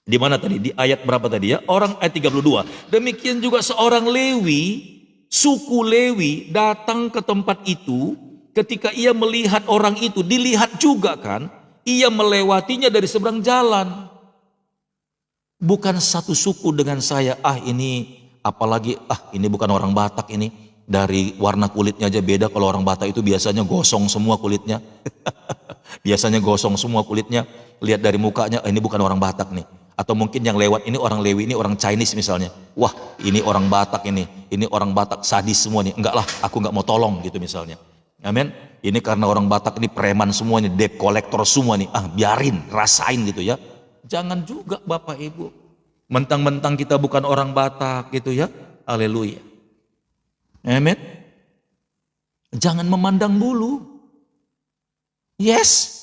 Di mana tadi? Di ayat berapa tadi ya? Orang ayat 32. Demikian juga seorang Lewi, suku Lewi datang ke tempat itu. Ketika ia melihat orang itu, dilihat juga kan, ia melewatinya dari seberang jalan. Bukan satu suku dengan saya, ini apalagi, ini bukan orang Batak ini. Dari warna kulitnya aja beda. Kalau orang Batak itu biasanya gosong semua kulitnya. Biasanya gosong semua kulitnya. Lihat dari mukanya, ini bukan orang Batak nih. Atau mungkin yang lewat ini orang Lewi, ini orang Chinese misalnya. Wah, ini orang Batak ini orang Batak sadis semua nih. Enggak lah, aku enggak mau tolong gitu misalnya. Amin. Ini karena orang Batak ini preman semua nih, debt collector semua nih. Biarin, rasain gitu ya. Jangan juga Bapak Ibu. Mentang-mentang kita bukan orang Batak gitu ya. Haleluya. Amin. Jangan memandang bulu. Yes.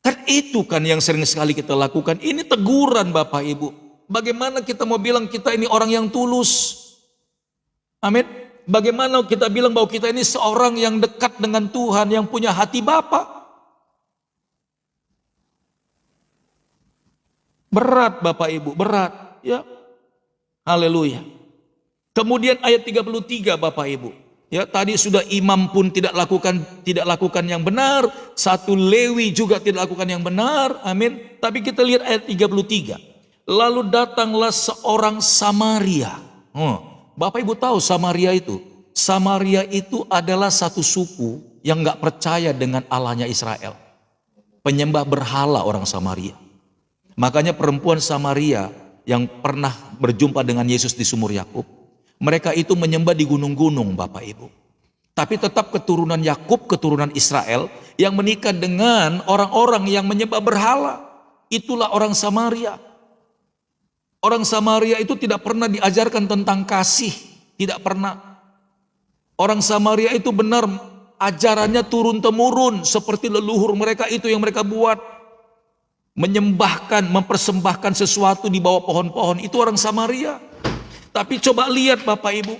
Kan itu kan yang sering sekali kita lakukan. Ini teguran Bapak Ibu. Bagaimana kita mau bilang kita ini orang yang tulus? Amin. Bagaimana kita bilang bahwa kita ini seorang yang dekat dengan Tuhan, yang punya hati Bapa? Berat Bapak Ibu, berat. Ya. Haleluya. Kemudian ayat 33 Bapak Ibu. Ya, tadi sudah imam pun tidak lakukan yang benar, satu Lewi juga tidak lakukan yang benar. Amin. Tapi kita lihat ayat 33. Lalu datanglah seorang Samaria. Bapak Ibu tahu Samaria itu? Samaria itu adalah satu suku yang nggak percaya dengan Allahnya Israel. Penyembah berhala orang Samaria. Makanya perempuan Samaria yang pernah berjumpa dengan Yesus di sumur Yakub, mereka itu menyembah di gunung-gunung Bapak Ibu. Tapi tetap keturunan Yakub, keturunan Israel yang menikah dengan orang-orang yang menyembah berhala. Itulah orang Samaria. Orang Samaria itu tidak pernah diajarkan tentang kasih. Tidak pernah. Orang Samaria itu benar ajarannya turun-temurun. Seperti leluhur mereka itu yang mereka buat. Menyembahkan, mempersembahkan sesuatu di bawah pohon-pohon. Itu orang Samaria. Tapi coba lihat Bapak Ibu.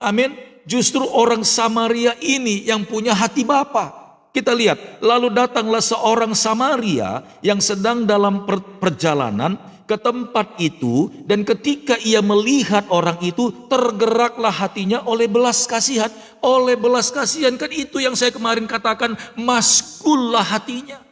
Amin. Justru orang Samaria ini yang punya hati Bapa. Kita lihat. Lalu datanglah seorang Samaria yang sedang dalam perjalanan ke tempat itu. Dan ketika ia melihat orang itu, tergeraklah hatinya oleh belas kasihan. Oleh belas kasihan, kan itu yang saya kemarin katakan, maskullah hatinya.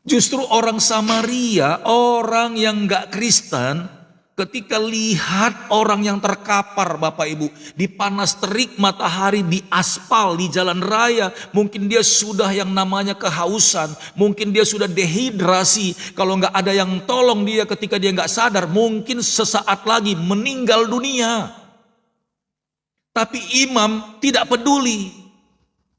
Justru orang Samaria, orang yang gak Kristen, ketika lihat orang yang terkapar Bapak Ibu, di panas terik matahari, di aspal, di jalan raya, mungkin dia sudah yang namanya kehausan, mungkin dia sudah dehidrasi, kalau gak ada yang tolong dia ketika dia gak sadar, mungkin sesaat lagi meninggal dunia. Tapi imam tidak peduli.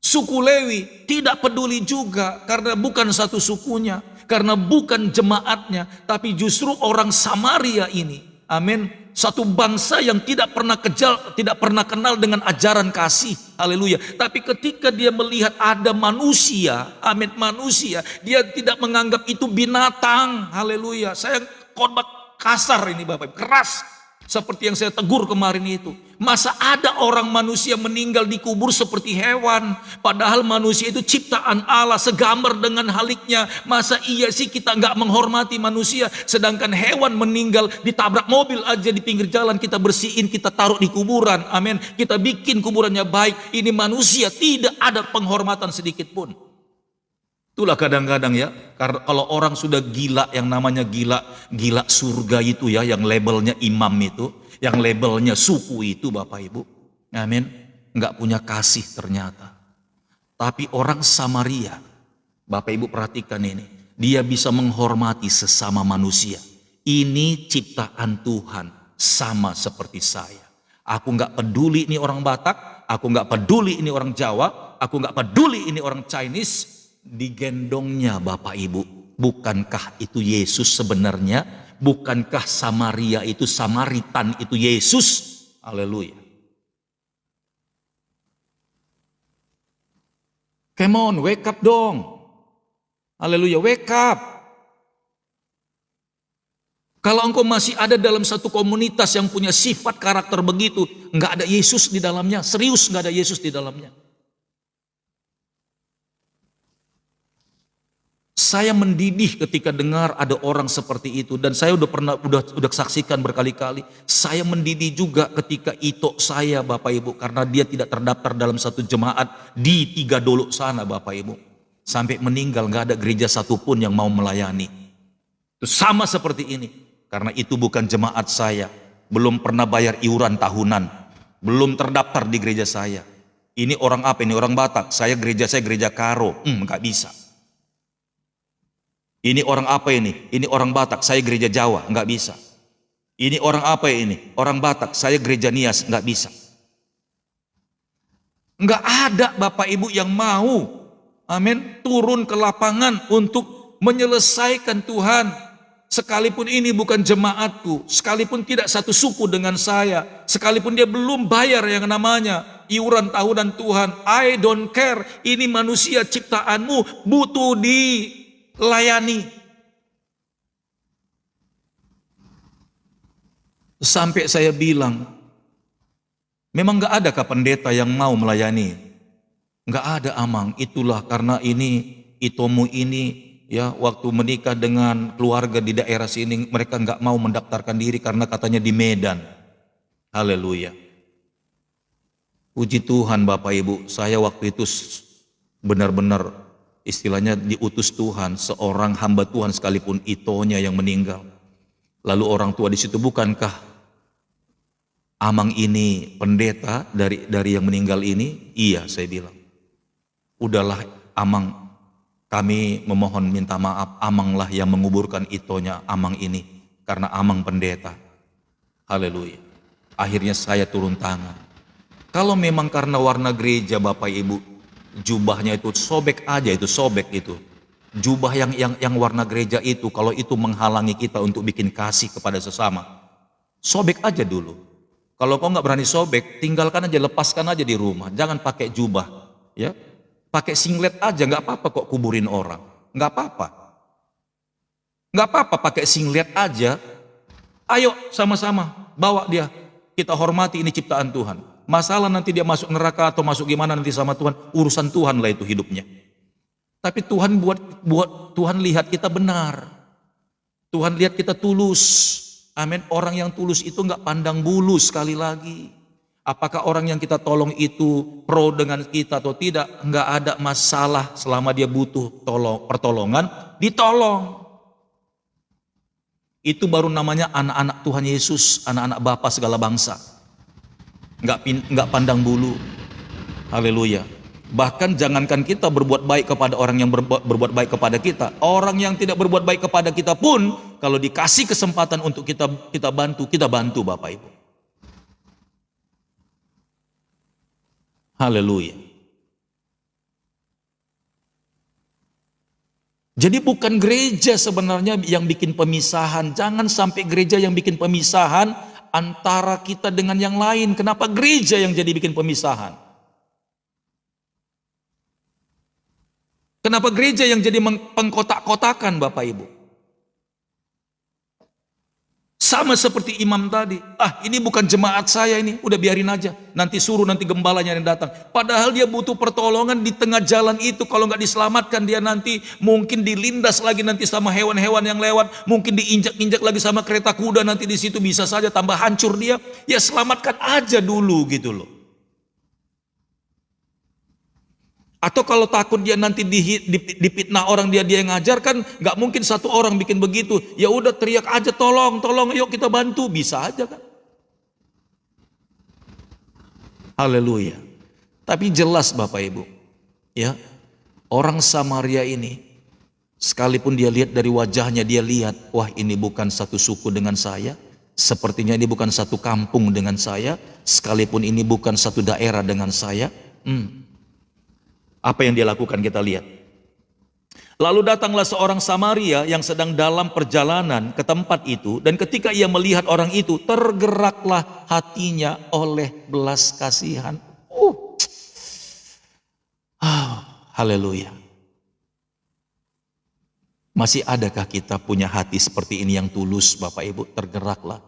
Suku Lewi tidak peduli juga karena bukan satu sukunya, karena bukan jemaatnya, tapi justru orang Samaria ini, amin, satu bangsa yang tidak pernah kenal dengan ajaran kasih, haleluya. Tapi ketika dia melihat ada manusia, amin, manusia, dia tidak menganggap itu binatang, haleluya. Saya khotbah kasar ini Bapak, keras. Seperti yang saya tegur kemarin itu. Masa ada orang manusia meninggal dikubur seperti hewan. Padahal manusia itu ciptaan Allah, segambar dengan haliknya. Masa iya sih kita nggak menghormati manusia. Sedangkan hewan meninggal ditabrak mobil aja di pinggir jalan. Kita bersihin, kita taruh di kuburan. Amin. Kita bikin kuburannya baik. Ini manusia, tidak ada penghormatan sedikit pun. Itulah kadang-kadang ya, karena kalau orang sudah gila, yang namanya gila surga itu ya, yang labelnya imam itu, yang labelnya suku itu Bapak Ibu, amin, nggak punya kasih ternyata. Tapi orang Samaria, Bapak Ibu perhatikan ini, dia bisa menghormati sesama manusia. Ini ciptaan Tuhan, sama seperti saya. Aku nggak peduli ini orang Batak, aku nggak peduli ini orang Jawa, aku nggak peduli ini orang Chinese. Digendongnya Bapak Ibu, Bukankah itu Yesus sebenarnya? Bukankah Samaria itu, Samaritan itu Yesus? Haleluya. Come on, wake up dong. Haleluya, wake up. Kalau engkau masih ada dalam satu komunitas yang punya sifat karakter begitu, nggak ada Yesus di dalamnya, serius nggak ada Yesus di dalamnya. Saya mendidih ketika dengar ada orang seperti itu, dan saya udah saksikan berkali-kali. Saya mendidih juga ketika itok saya, Bapak Ibu, karena dia tidak terdaftar dalam satu jemaat di Tiga Dolok sana, Bapak Ibu. Sampai meninggal nggak ada gereja satupun yang mau melayani. Itu sama seperti ini, karena itu bukan jemaat saya, belum pernah bayar iuran tahunan, belum terdaftar di gereja saya. Ini orang apa? Ini orang Batak. Saya gereja Karo, nggak bisa. Ini orang apa ini? Ini orang Batak, saya gereja Jawa, nggak bisa. Ini orang apa ini? Orang Batak, saya gereja Nias, nggak bisa. Nggak ada Bapak Ibu yang mau, amin, turun ke lapangan untuk menyelesaikan Tuhan. Sekalipun ini bukan jemaatku, sekalipun tidak satu suku dengan saya, sekalipun dia belum bayar yang namanya iuran tahunan Tuhan, I don't care. Ini manusia ciptaanmu, butuh dilayani. Sampai saya bilang, memang nggak ada kah pendeta yang mau melayani? Nggak ada, Amang. Itulah karena ini itomu ini, ya, waktu menikah dengan keluarga di daerah sini, mereka nggak mau mendaftarkan diri karena katanya di Medan. Haleluya. Puji Tuhan Bapak Ibu, saya waktu itu benar-benar istilahnya diutus Tuhan, seorang hamba Tuhan sekalipun itonya yang meninggal. Lalu orang tua di situ, bukankah Amang ini pendeta dari yang meninggal ini? Iya, saya bilang. Udahlah Amang, kami memohon minta maaf, Amanglah yang menguburkan itonya Amang ini, karena Amang pendeta. Haleluya. Akhirnya saya turun tangan. Kalau memang karena warna gereja Bapak Ibu, jubahnya itu sobek aja, itu sobek itu. Jubah yang warna gereja itu, kalau itu menghalangi kita untuk bikin kasih kepada sesama, sobek aja dulu. Kalau kau nggak berani sobek, tinggalkan aja, lepaskan aja di rumah. Jangan pakai jubah, ya. Pakai singlet aja, nggak apa-apa kok kuburin orang, nggak apa-apa. Nggak apa-apa pakai singlet aja. Ayo sama-sama bawa dia, kita hormati, ini ciptaan Tuhan. Masalah nanti dia masuk neraka atau masuk gimana nanti sama Tuhan, urusan Tuhan lah itu hidupnya. Tapi Tuhan buat Tuhan lihat kita benar. Tuhan lihat kita tulus. Amin. Orang yang tulus itu nggak pandang bulu. Sekali lagi, apakah orang yang kita tolong itu pro dengan kita atau tidak, nggak ada masalah selama dia butuh pertolongan, ditolong. Itu baru namanya anak-anak Tuhan Yesus, anak-anak Bapa segala bangsa. Nggak pandang bulu. Haleluya. Bahkan jangankan kita berbuat baik kepada orang yang berbuat baik kepada kita, orang yang tidak berbuat baik kepada kita pun, kalau dikasih kesempatan untuk kita bantu Bapak Ibu. Haleluya. Jadi bukan gereja sebenarnya yang bikin pemisahan. Jangan sampai gereja yang bikin pemisahan antara kita dengan yang lain. Kenapa gereja yang jadi bikin pemisahan? Kenapa gereja yang jadi pengkotak-kotakan Bapak Ibu? Sama seperti imam tadi. Ini bukan jemaat saya ini, udah biarin aja. Nanti gembalanya yang datang. Padahal dia butuh pertolongan di tengah jalan itu. Kalau nggak diselamatkan, dia nanti mungkin dilindas lagi nanti sama hewan-hewan yang lewat. Mungkin diinjak-injak lagi sama kereta kuda, nanti di situ bisa saja tambah hancur dia. Ya selamatkan aja dulu gitu loh. Atau kalau takut dia nanti dipitnah orang, dia yang ngajar, kan nggak mungkin satu orang bikin begitu. Ya udah teriak aja, tolong, yuk kita bantu, bisa aja kan. Haleluya. Tapi jelas Bapak Ibu, ya, orang Samaria ini, sekalipun dia lihat dari wajahnya, dia lihat, wah ini bukan satu suku dengan saya, sepertinya ini bukan satu kampung dengan saya, sekalipun ini bukan satu daerah dengan saya. Apa yang dia lakukan kita lihat. Lalu datanglah seorang Samaria yang sedang dalam perjalanan ke tempat itu, dan ketika ia melihat orang itu, tergeraklah hatinya oleh belas kasihan. Haleluya. Masih adakah kita punya hati seperti ini yang tulus, Bapak Ibu? Tergeraklah.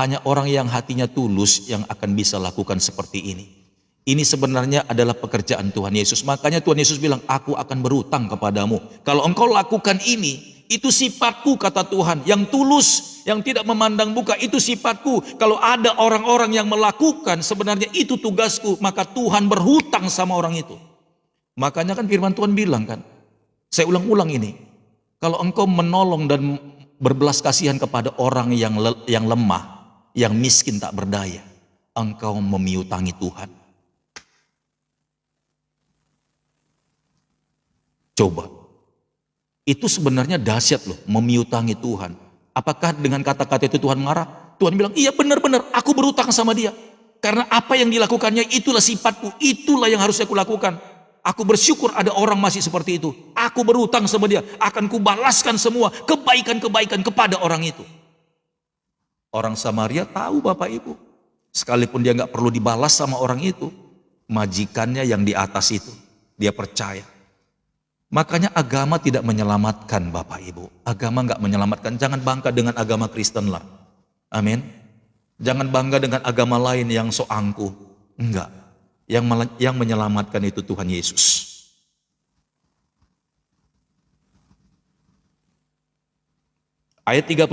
Hanya orang yang hatinya tulus yang akan bisa lakukan seperti ini. Ini sebenarnya adalah pekerjaan Tuhan Yesus. Makanya Tuhan Yesus bilang, aku akan berhutang kepadamu. Kalau engkau lakukan ini, itu sifatku, kata Tuhan. Yang tulus, yang tidak memandang muka, itu sifatku. Kalau ada orang-orang yang melakukan, sebenarnya itu tugasku. Maka Tuhan berhutang sama orang itu. Makanya kan firman Tuhan bilang kan, saya ulang-ulang ini. Kalau engkau menolong dan berbelas kasihan kepada orang yang lemah, yang miskin tak berdaya, engkau memiutangi Tuhan. Coba, itu sebenarnya dahsyat loh, memiutangi Tuhan. Apakah dengan kata-kata itu Tuhan marah? Tuhan bilang, iya benar-benar, aku berutang sama dia. Karena apa yang dilakukannya itulah sifatku, itulah yang harus aku lakukan. Aku bersyukur ada orang masih seperti itu. Aku berutang sama dia, akan kubalaskan semua kebaikan-kebaikan kepada orang itu. Orang Samaria tahu Bapak Ibu, sekalipun dia nggak perlu dibalas sama orang itu, majikannya yang di atas itu, dia percaya. Makanya agama tidak menyelamatkan Bapak Ibu. Agama nggak menyelamatkan. Jangan bangga dengan agama Kristen lah. Amin. Jangan bangga dengan agama lain yang so angkuh. Enggak. Yang menyelamatkan itu Tuhan Yesus. Ayat 34.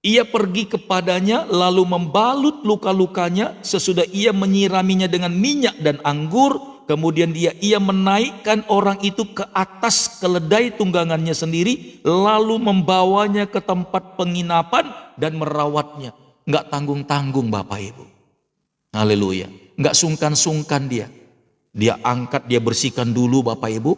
Ia pergi kepadanya lalu membalut luka-lukanya sesudah ia menyiraminya dengan minyak dan anggur. Kemudian ia menaikkan orang itu ke atas keledai tunggangannya sendiri, lalu membawanya ke tempat penginapan dan merawatnya. Enggak tanggung-tanggung Bapak Ibu. Haleluya. Enggak sungkan-sungkan dia. Dia angkat, dia bersihkan dulu Bapak Ibu,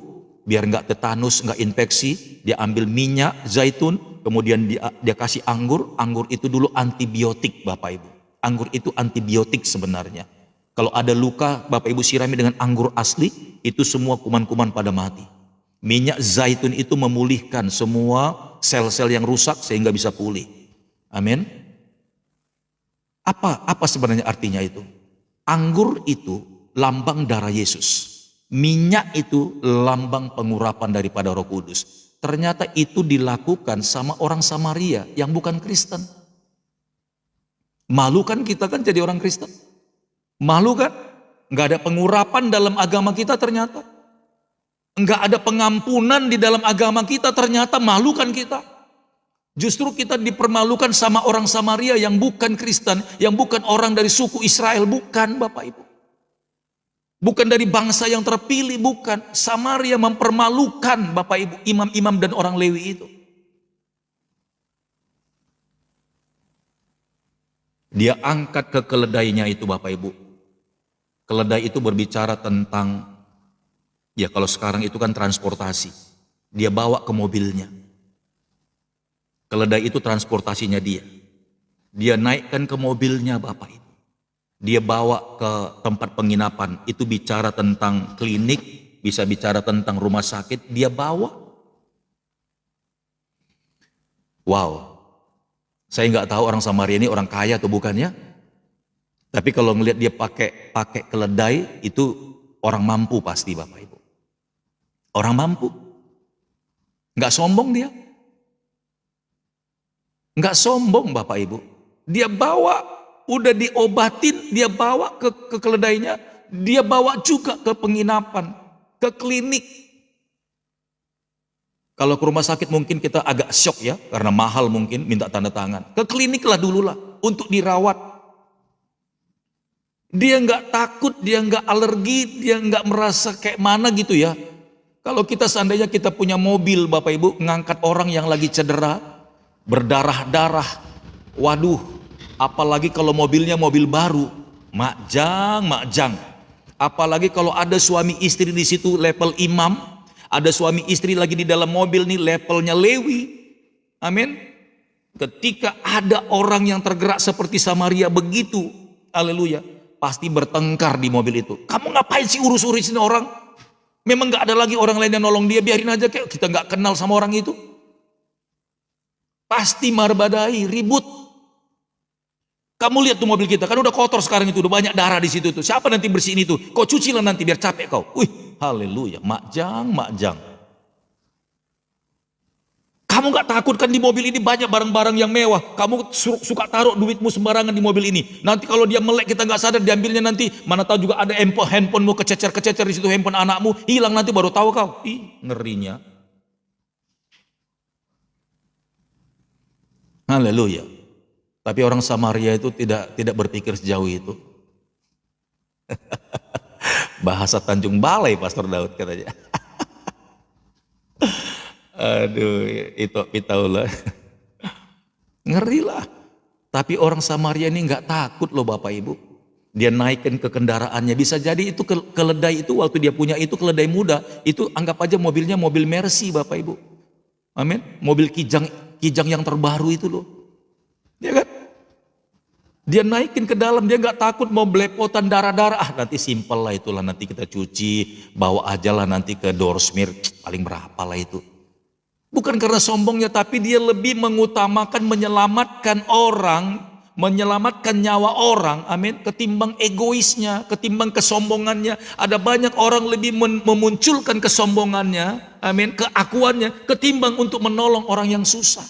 biar enggak tetanus, enggak infeksi. Dia ambil minyak zaitun, kemudian dia kasih anggur. Anggur itu dulu antibiotik Bapak Ibu. Anggur itu antibiotik sebenarnya. Kalau ada luka, Bapak Ibu sirami dengan anggur asli, itu semua kuman-kuman pada mati. Minyak zaitun itu memulihkan semua sel-sel yang rusak sehingga bisa pulih. Amin. Apa sebenarnya artinya itu? Anggur itu lambang darah Yesus. Minyak itu lambang pengurapan daripada Roh Kudus. Ternyata itu dilakukan sama orang Samaria yang bukan Kristen. Malu kan kita kan jadi orang Kristen? Malu kan? Nggak ada pengurapan dalam agama kita ternyata. Nggak ada pengampunan di dalam agama kita ternyata. Malu kan kita? Justru kita dipermalukan sama orang Samaria yang bukan Kristen, yang bukan orang dari suku Israel, bukan Bapak Ibu. Bukan dari bangsa yang terpilih, bukan. Samaria mempermalukan Bapak Ibu, imam-imam dan orang Lewi itu. Dia angkat ke keledainya itu Bapak Ibu. Keledai itu berbicara tentang, ya kalau sekarang itu kan transportasi. Dia bawa ke mobilnya. Keledai itu transportasinya dia. Dia naikkan ke mobilnya Bapak Ibu. Dia bawa ke tempat penginapan. Itu bicara tentang klinik, bisa bicara tentang rumah sakit. Dia bawa. Wow. Saya nggak tahu orang Samaria ini orang kaya atau bukan ya. Tapi kalau ngelihat dia pakai keledai, itu orang mampu pasti Bapak Ibu. Orang mampu. Nggak sombong dia. Nggak sombong Bapak Ibu. Dia bawa, udah diobatin, dia bawa ke keledainya. Dia bawa juga ke penginapan, ke klinik. Kalau ke rumah sakit mungkin kita agak shock ya, karena mahal mungkin minta tanda tangan. Ke klinik lah dulu lah, untuk dirawat. Dia nggak takut, dia nggak alergi, dia nggak merasa kayak mana gitu ya. Kalau kita seandainya kita punya mobil Bapak Ibu, ngangkat orang yang lagi cedera, berdarah-darah, waduh, apalagi kalau mobilnya mobil baru, makjang. Apalagi kalau ada suami istri di situ level imam, ada suami istri lagi di dalam mobil nih levelnya Lewi. Amin. Ketika ada orang yang tergerak seperti Samaria begitu, haleluya, pasti bertengkar di mobil itu. Kamu ngapain sih urus-urusin orang? Memang nggak ada lagi orang lain yang nolong dia, biarin aja kayak kita nggak kenal sama orang itu. Pasti marbadai, ribut. Kamu lihat tuh mobil kita, kan udah kotor sekarang itu, udah banyak darah di situ tuh. Siapa nanti bersihin itu? Kau cuci lah nanti biar capek kau. Wih, haleluya, makjang, makjang. Kamu nggak takut kan di mobil ini banyak barang-barang yang mewah? Kamu suka taruh duitmu sembarangan di mobil ini. Nanti kalau dia melek kita nggak sadar diambilnya nanti. Mana tahu juga ada handphonemu kececer-kececer di situ, handphone anakmu hilang nanti baru tahu kau. Ih, ngerinya. Haleluya. Tapi orang Samaria itu tidak berpikir sejauh itu. Bahasa Tanjung Balai Pastor Daud katanya. Aduh, itu pitaulah. Ngeri lah. Tapi orang Samaria ini nggak takut loh Bapak Ibu. Dia naikkan ke kendaraannya. Bisa jadi itu keledai itu waktu dia punya itu keledai muda. Itu anggap aja mobilnya mobil Mercy Bapak Ibu. Amin. Mobil kijang yang terbaru itu loh. Ya kan? Dia naikin ke dalam, dia nggak takut mau belepotan darah-darah. Ah, nanti simpel lah itulah, nanti kita cuci, bawa aja lah nanti ke Dorsmir, paling berapa lah itu. Bukan karena sombongnya, tapi dia lebih mengutamakan menyelamatkan orang, menyelamatkan nyawa orang, amin, ketimbang egoisnya, ketimbang kesombongannya. Ada banyak orang lebih memunculkan kesombongannya, amin, keakuannya, ketimbang untuk menolong orang yang susah.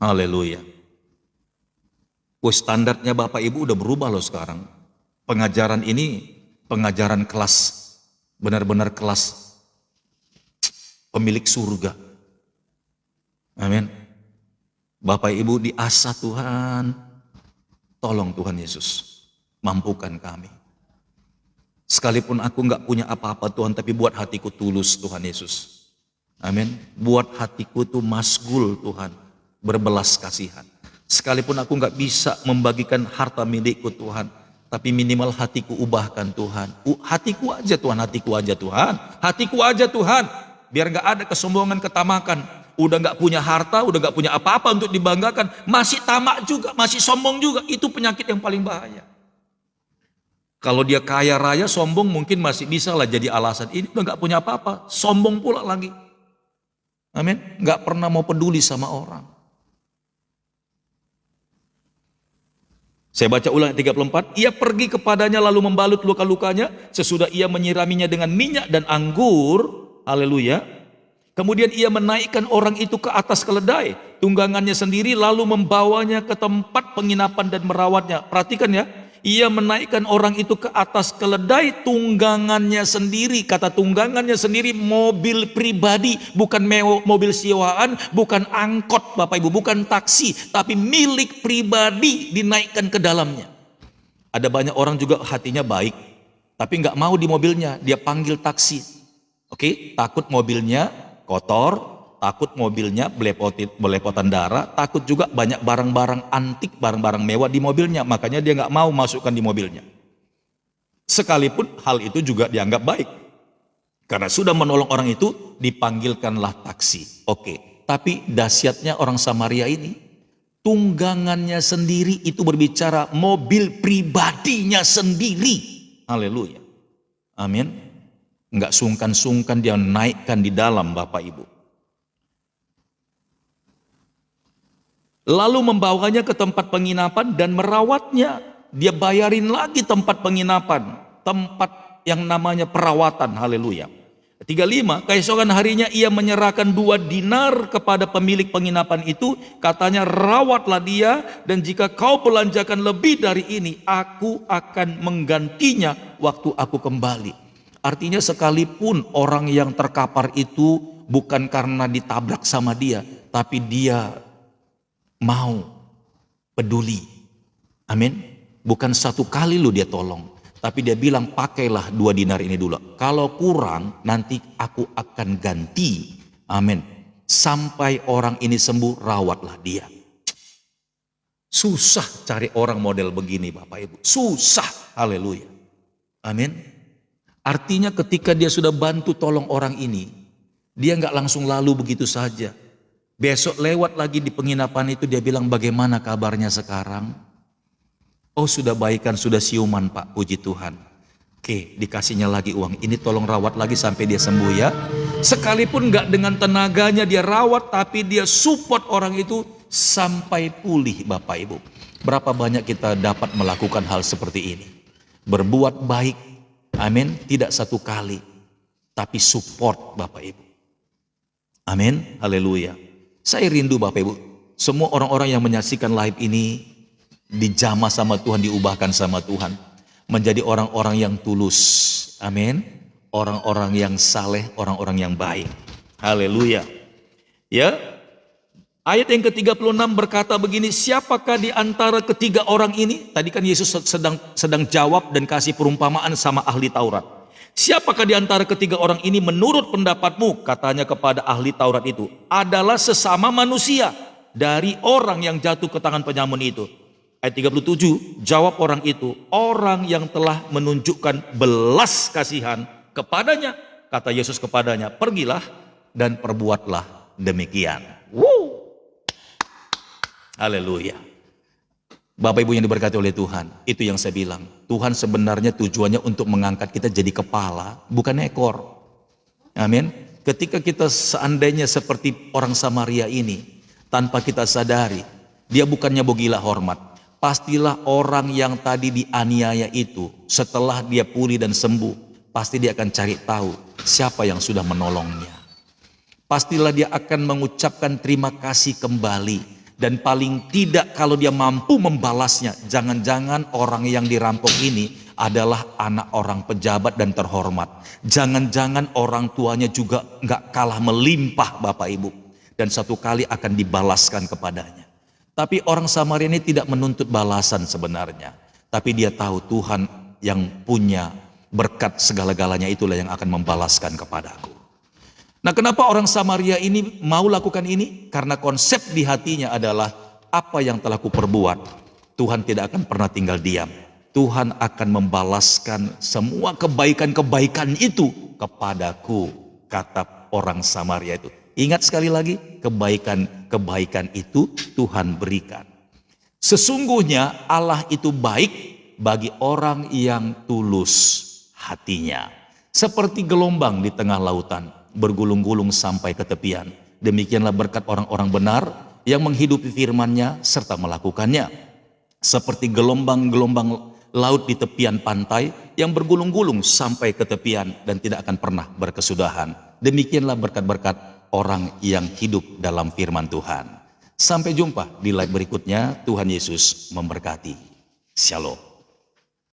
Haleluya. Standarnya Bapak Ibu udah berubah loh sekarang. Pengajaran ini pengajaran kelas, benar-benar kelas pemilik surga. Amin. Bapak Ibu diasah Tuhan, tolong Tuhan Yesus, mampukan kami. Sekalipun aku nggak punya apa-apa Tuhan, tapi buat hatiku tulus Tuhan Yesus. Amin. Buat hatiku tuh masgul Tuhan, berbelas kasihan. Sekalipun aku nggak bisa membagikan harta milikku Tuhan, tapi minimal hatiku ubahkan Tuhan. Hatiku aja Tuhan, hatiku aja Tuhan, hatiku aja Tuhan. Biar nggak ada kesombongan, ketamakan. Udah nggak punya harta, udah nggak punya apa-apa untuk dibanggakan, masih tamak juga, masih sombong juga. Itu penyakit yang paling bahaya. Kalau dia kaya raya, sombong mungkin masih bisa lah jadi alasan. Ini udah nggak punya apa-apa, sombong pula lagi. Amin. Nggak pernah mau peduli sama orang. Saya baca ulang 34, ia pergi kepadanya lalu membalut luka-lukanya, sesudah ia menyiraminya dengan minyak dan anggur, haleluya. Kemudian ia menaikkan orang itu ke atas keledai, tunggangannya sendiri, lalu membawanya ke tempat penginapan dan merawatnya. Perhatikan ya, ia menaikkan orang itu ke atas keledai, tunggangannya sendiri. Kata tunggangannya sendiri, mobil pribadi, bukan mobil sewaan, bukan angkot Bapak Ibu, bukan taksi, tapi milik pribadi dinaikkan ke dalamnya. Ada banyak orang juga hatinya baik, tapi nggak mau di mobilnya, dia panggil taksi. Oke, takut mobilnya kotor, takut mobilnya belepotan darah, takut juga banyak barang-barang antik, barang-barang mewah di mobilnya, makanya dia nggak mau masukkan di mobilnya. Sekalipun hal itu juga dianggap baik, karena sudah menolong orang itu, dipanggilkanlah taksi. Oke, tapi dahsyatnya orang Samaria ini, tunggangannya sendiri itu berbicara mobil pribadinya sendiri. Haleluya. Amin. Nggak sungkan-sungkan dia naikkan di dalam Bapak Ibu. Lalu membawanya ke tempat penginapan dan merawatnya. Dia bayarin lagi tempat penginapan, tempat yang namanya perawatan. Haleluya. 35, keesokan harinya ia menyerahkan 2 dinar kepada pemilik penginapan itu. Katanya, rawatlah dia, dan jika kau belanjakan lebih dari ini, aku akan menggantinya waktu aku kembali. Artinya sekalipun orang yang terkapar itu bukan karena ditabrak sama dia, tapi dia mau peduli. Amin. Bukan satu kali lu dia tolong, tapi dia bilang pakailah 2 dinar ini dulu. Kalau kurang nanti aku akan ganti. Amin. Sampai orang ini sembuh, rawatlah dia. Susah cari orang model begini Bapak Ibu. Susah. Haleluya. Amin. Artinya ketika dia sudah bantu tolong orang ini, dia nggak langsung lalu begitu saja. Besok lewat lagi di penginapan itu, dia bilang bagaimana kabarnya sekarang? Oh sudah baikan, sudah siuman Pak, puji Tuhan. Oke, dikasihnya lagi uang. Ini tolong rawat lagi sampai dia sembuh ya. Sekalipun nggak dengan tenaganya dia rawat, tapi dia support orang itu sampai pulih Bapak Ibu. Berapa banyak kita dapat melakukan hal seperti ini. Berbuat baik, amin, tidak satu kali, tapi support Bapak Ibu. Amin, haleluya. Saya rindu Bapak Ibu, semua orang-orang yang menyaksikan live ini dijamah sama Tuhan, diubahkan sama Tuhan. Menjadi orang-orang yang tulus, amin. Orang-orang yang saleh, orang-orang yang baik. Haleluya. Ya, ayat yang ke-36 berkata begini, siapakah di antara ketiga orang ini? Tadi kan Yesus sedang jawab dan kasih perumpamaan sama ahli Taurat. Siapakah di antara ketiga orang ini menurut pendapatmu, katanya kepada ahli Taurat itu, adalah sesama manusia dari orang yang jatuh ke tangan penyamun itu. Ayat 37, jawab orang itu, orang yang telah menunjukkan belas kasihan kepadanya. Kata Yesus kepadanya, pergilah dan perbuatlah demikian. Haleluya. Bapak Ibu yang diberkati oleh Tuhan, itu yang saya bilang. Tuhan sebenarnya tujuannya untuk mengangkat kita jadi kepala, bukan ekor. Amin. Ketika kita seandainya seperti orang Samaria ini, tanpa kita sadari, dia bukannya gila hormat. Pastilah orang yang tadi dianiaya itu, setelah dia pulih dan sembuh, pasti dia akan cari tahu siapa yang sudah menolongnya. Pastilah dia akan mengucapkan terima kasih kembali. Dan paling tidak kalau dia mampu membalasnya, jangan-jangan orang yang dirampok ini adalah anak orang pejabat dan terhormat. Jangan-jangan orang tuanya juga nggak kalah melimpah Bapak Ibu. Dan satu kali akan dibalaskan kepadanya. Tapi orang Samaria ini tidak menuntut balasan sebenarnya. Tapi dia tahu Tuhan yang punya berkat segala-galanya itulah yang akan membalaskan kepadaku. Nah, kenapa orang Samaria ini mau lakukan ini? Karena konsep di hatinya adalah apa yang telah kuperbuat, Tuhan tidak akan pernah tinggal diam. Tuhan akan membalaskan semua kebaikan-kebaikan itu kepadaku, kata orang Samaria itu. Ingat sekali lagi, kebaikan-kebaikan itu Tuhan berikan. Sesungguhnya Allah itu baik bagi orang yang tulus hatinya. Seperti gelombang di tengah lautan, bergulung-gulung sampai ke tepian. Demikianlah berkat orang-orang benar yang menghidupi firman-Nya serta melakukannya. Seperti gelombang-gelombang laut di tepian pantai yang bergulung-gulung sampai ke tepian dan tidak akan pernah berkesudahan. Demikianlah berkat-berkat orang yang hidup dalam firman Tuhan. Sampai jumpa di live berikutnya. Tuhan Yesus memberkati. Shalom.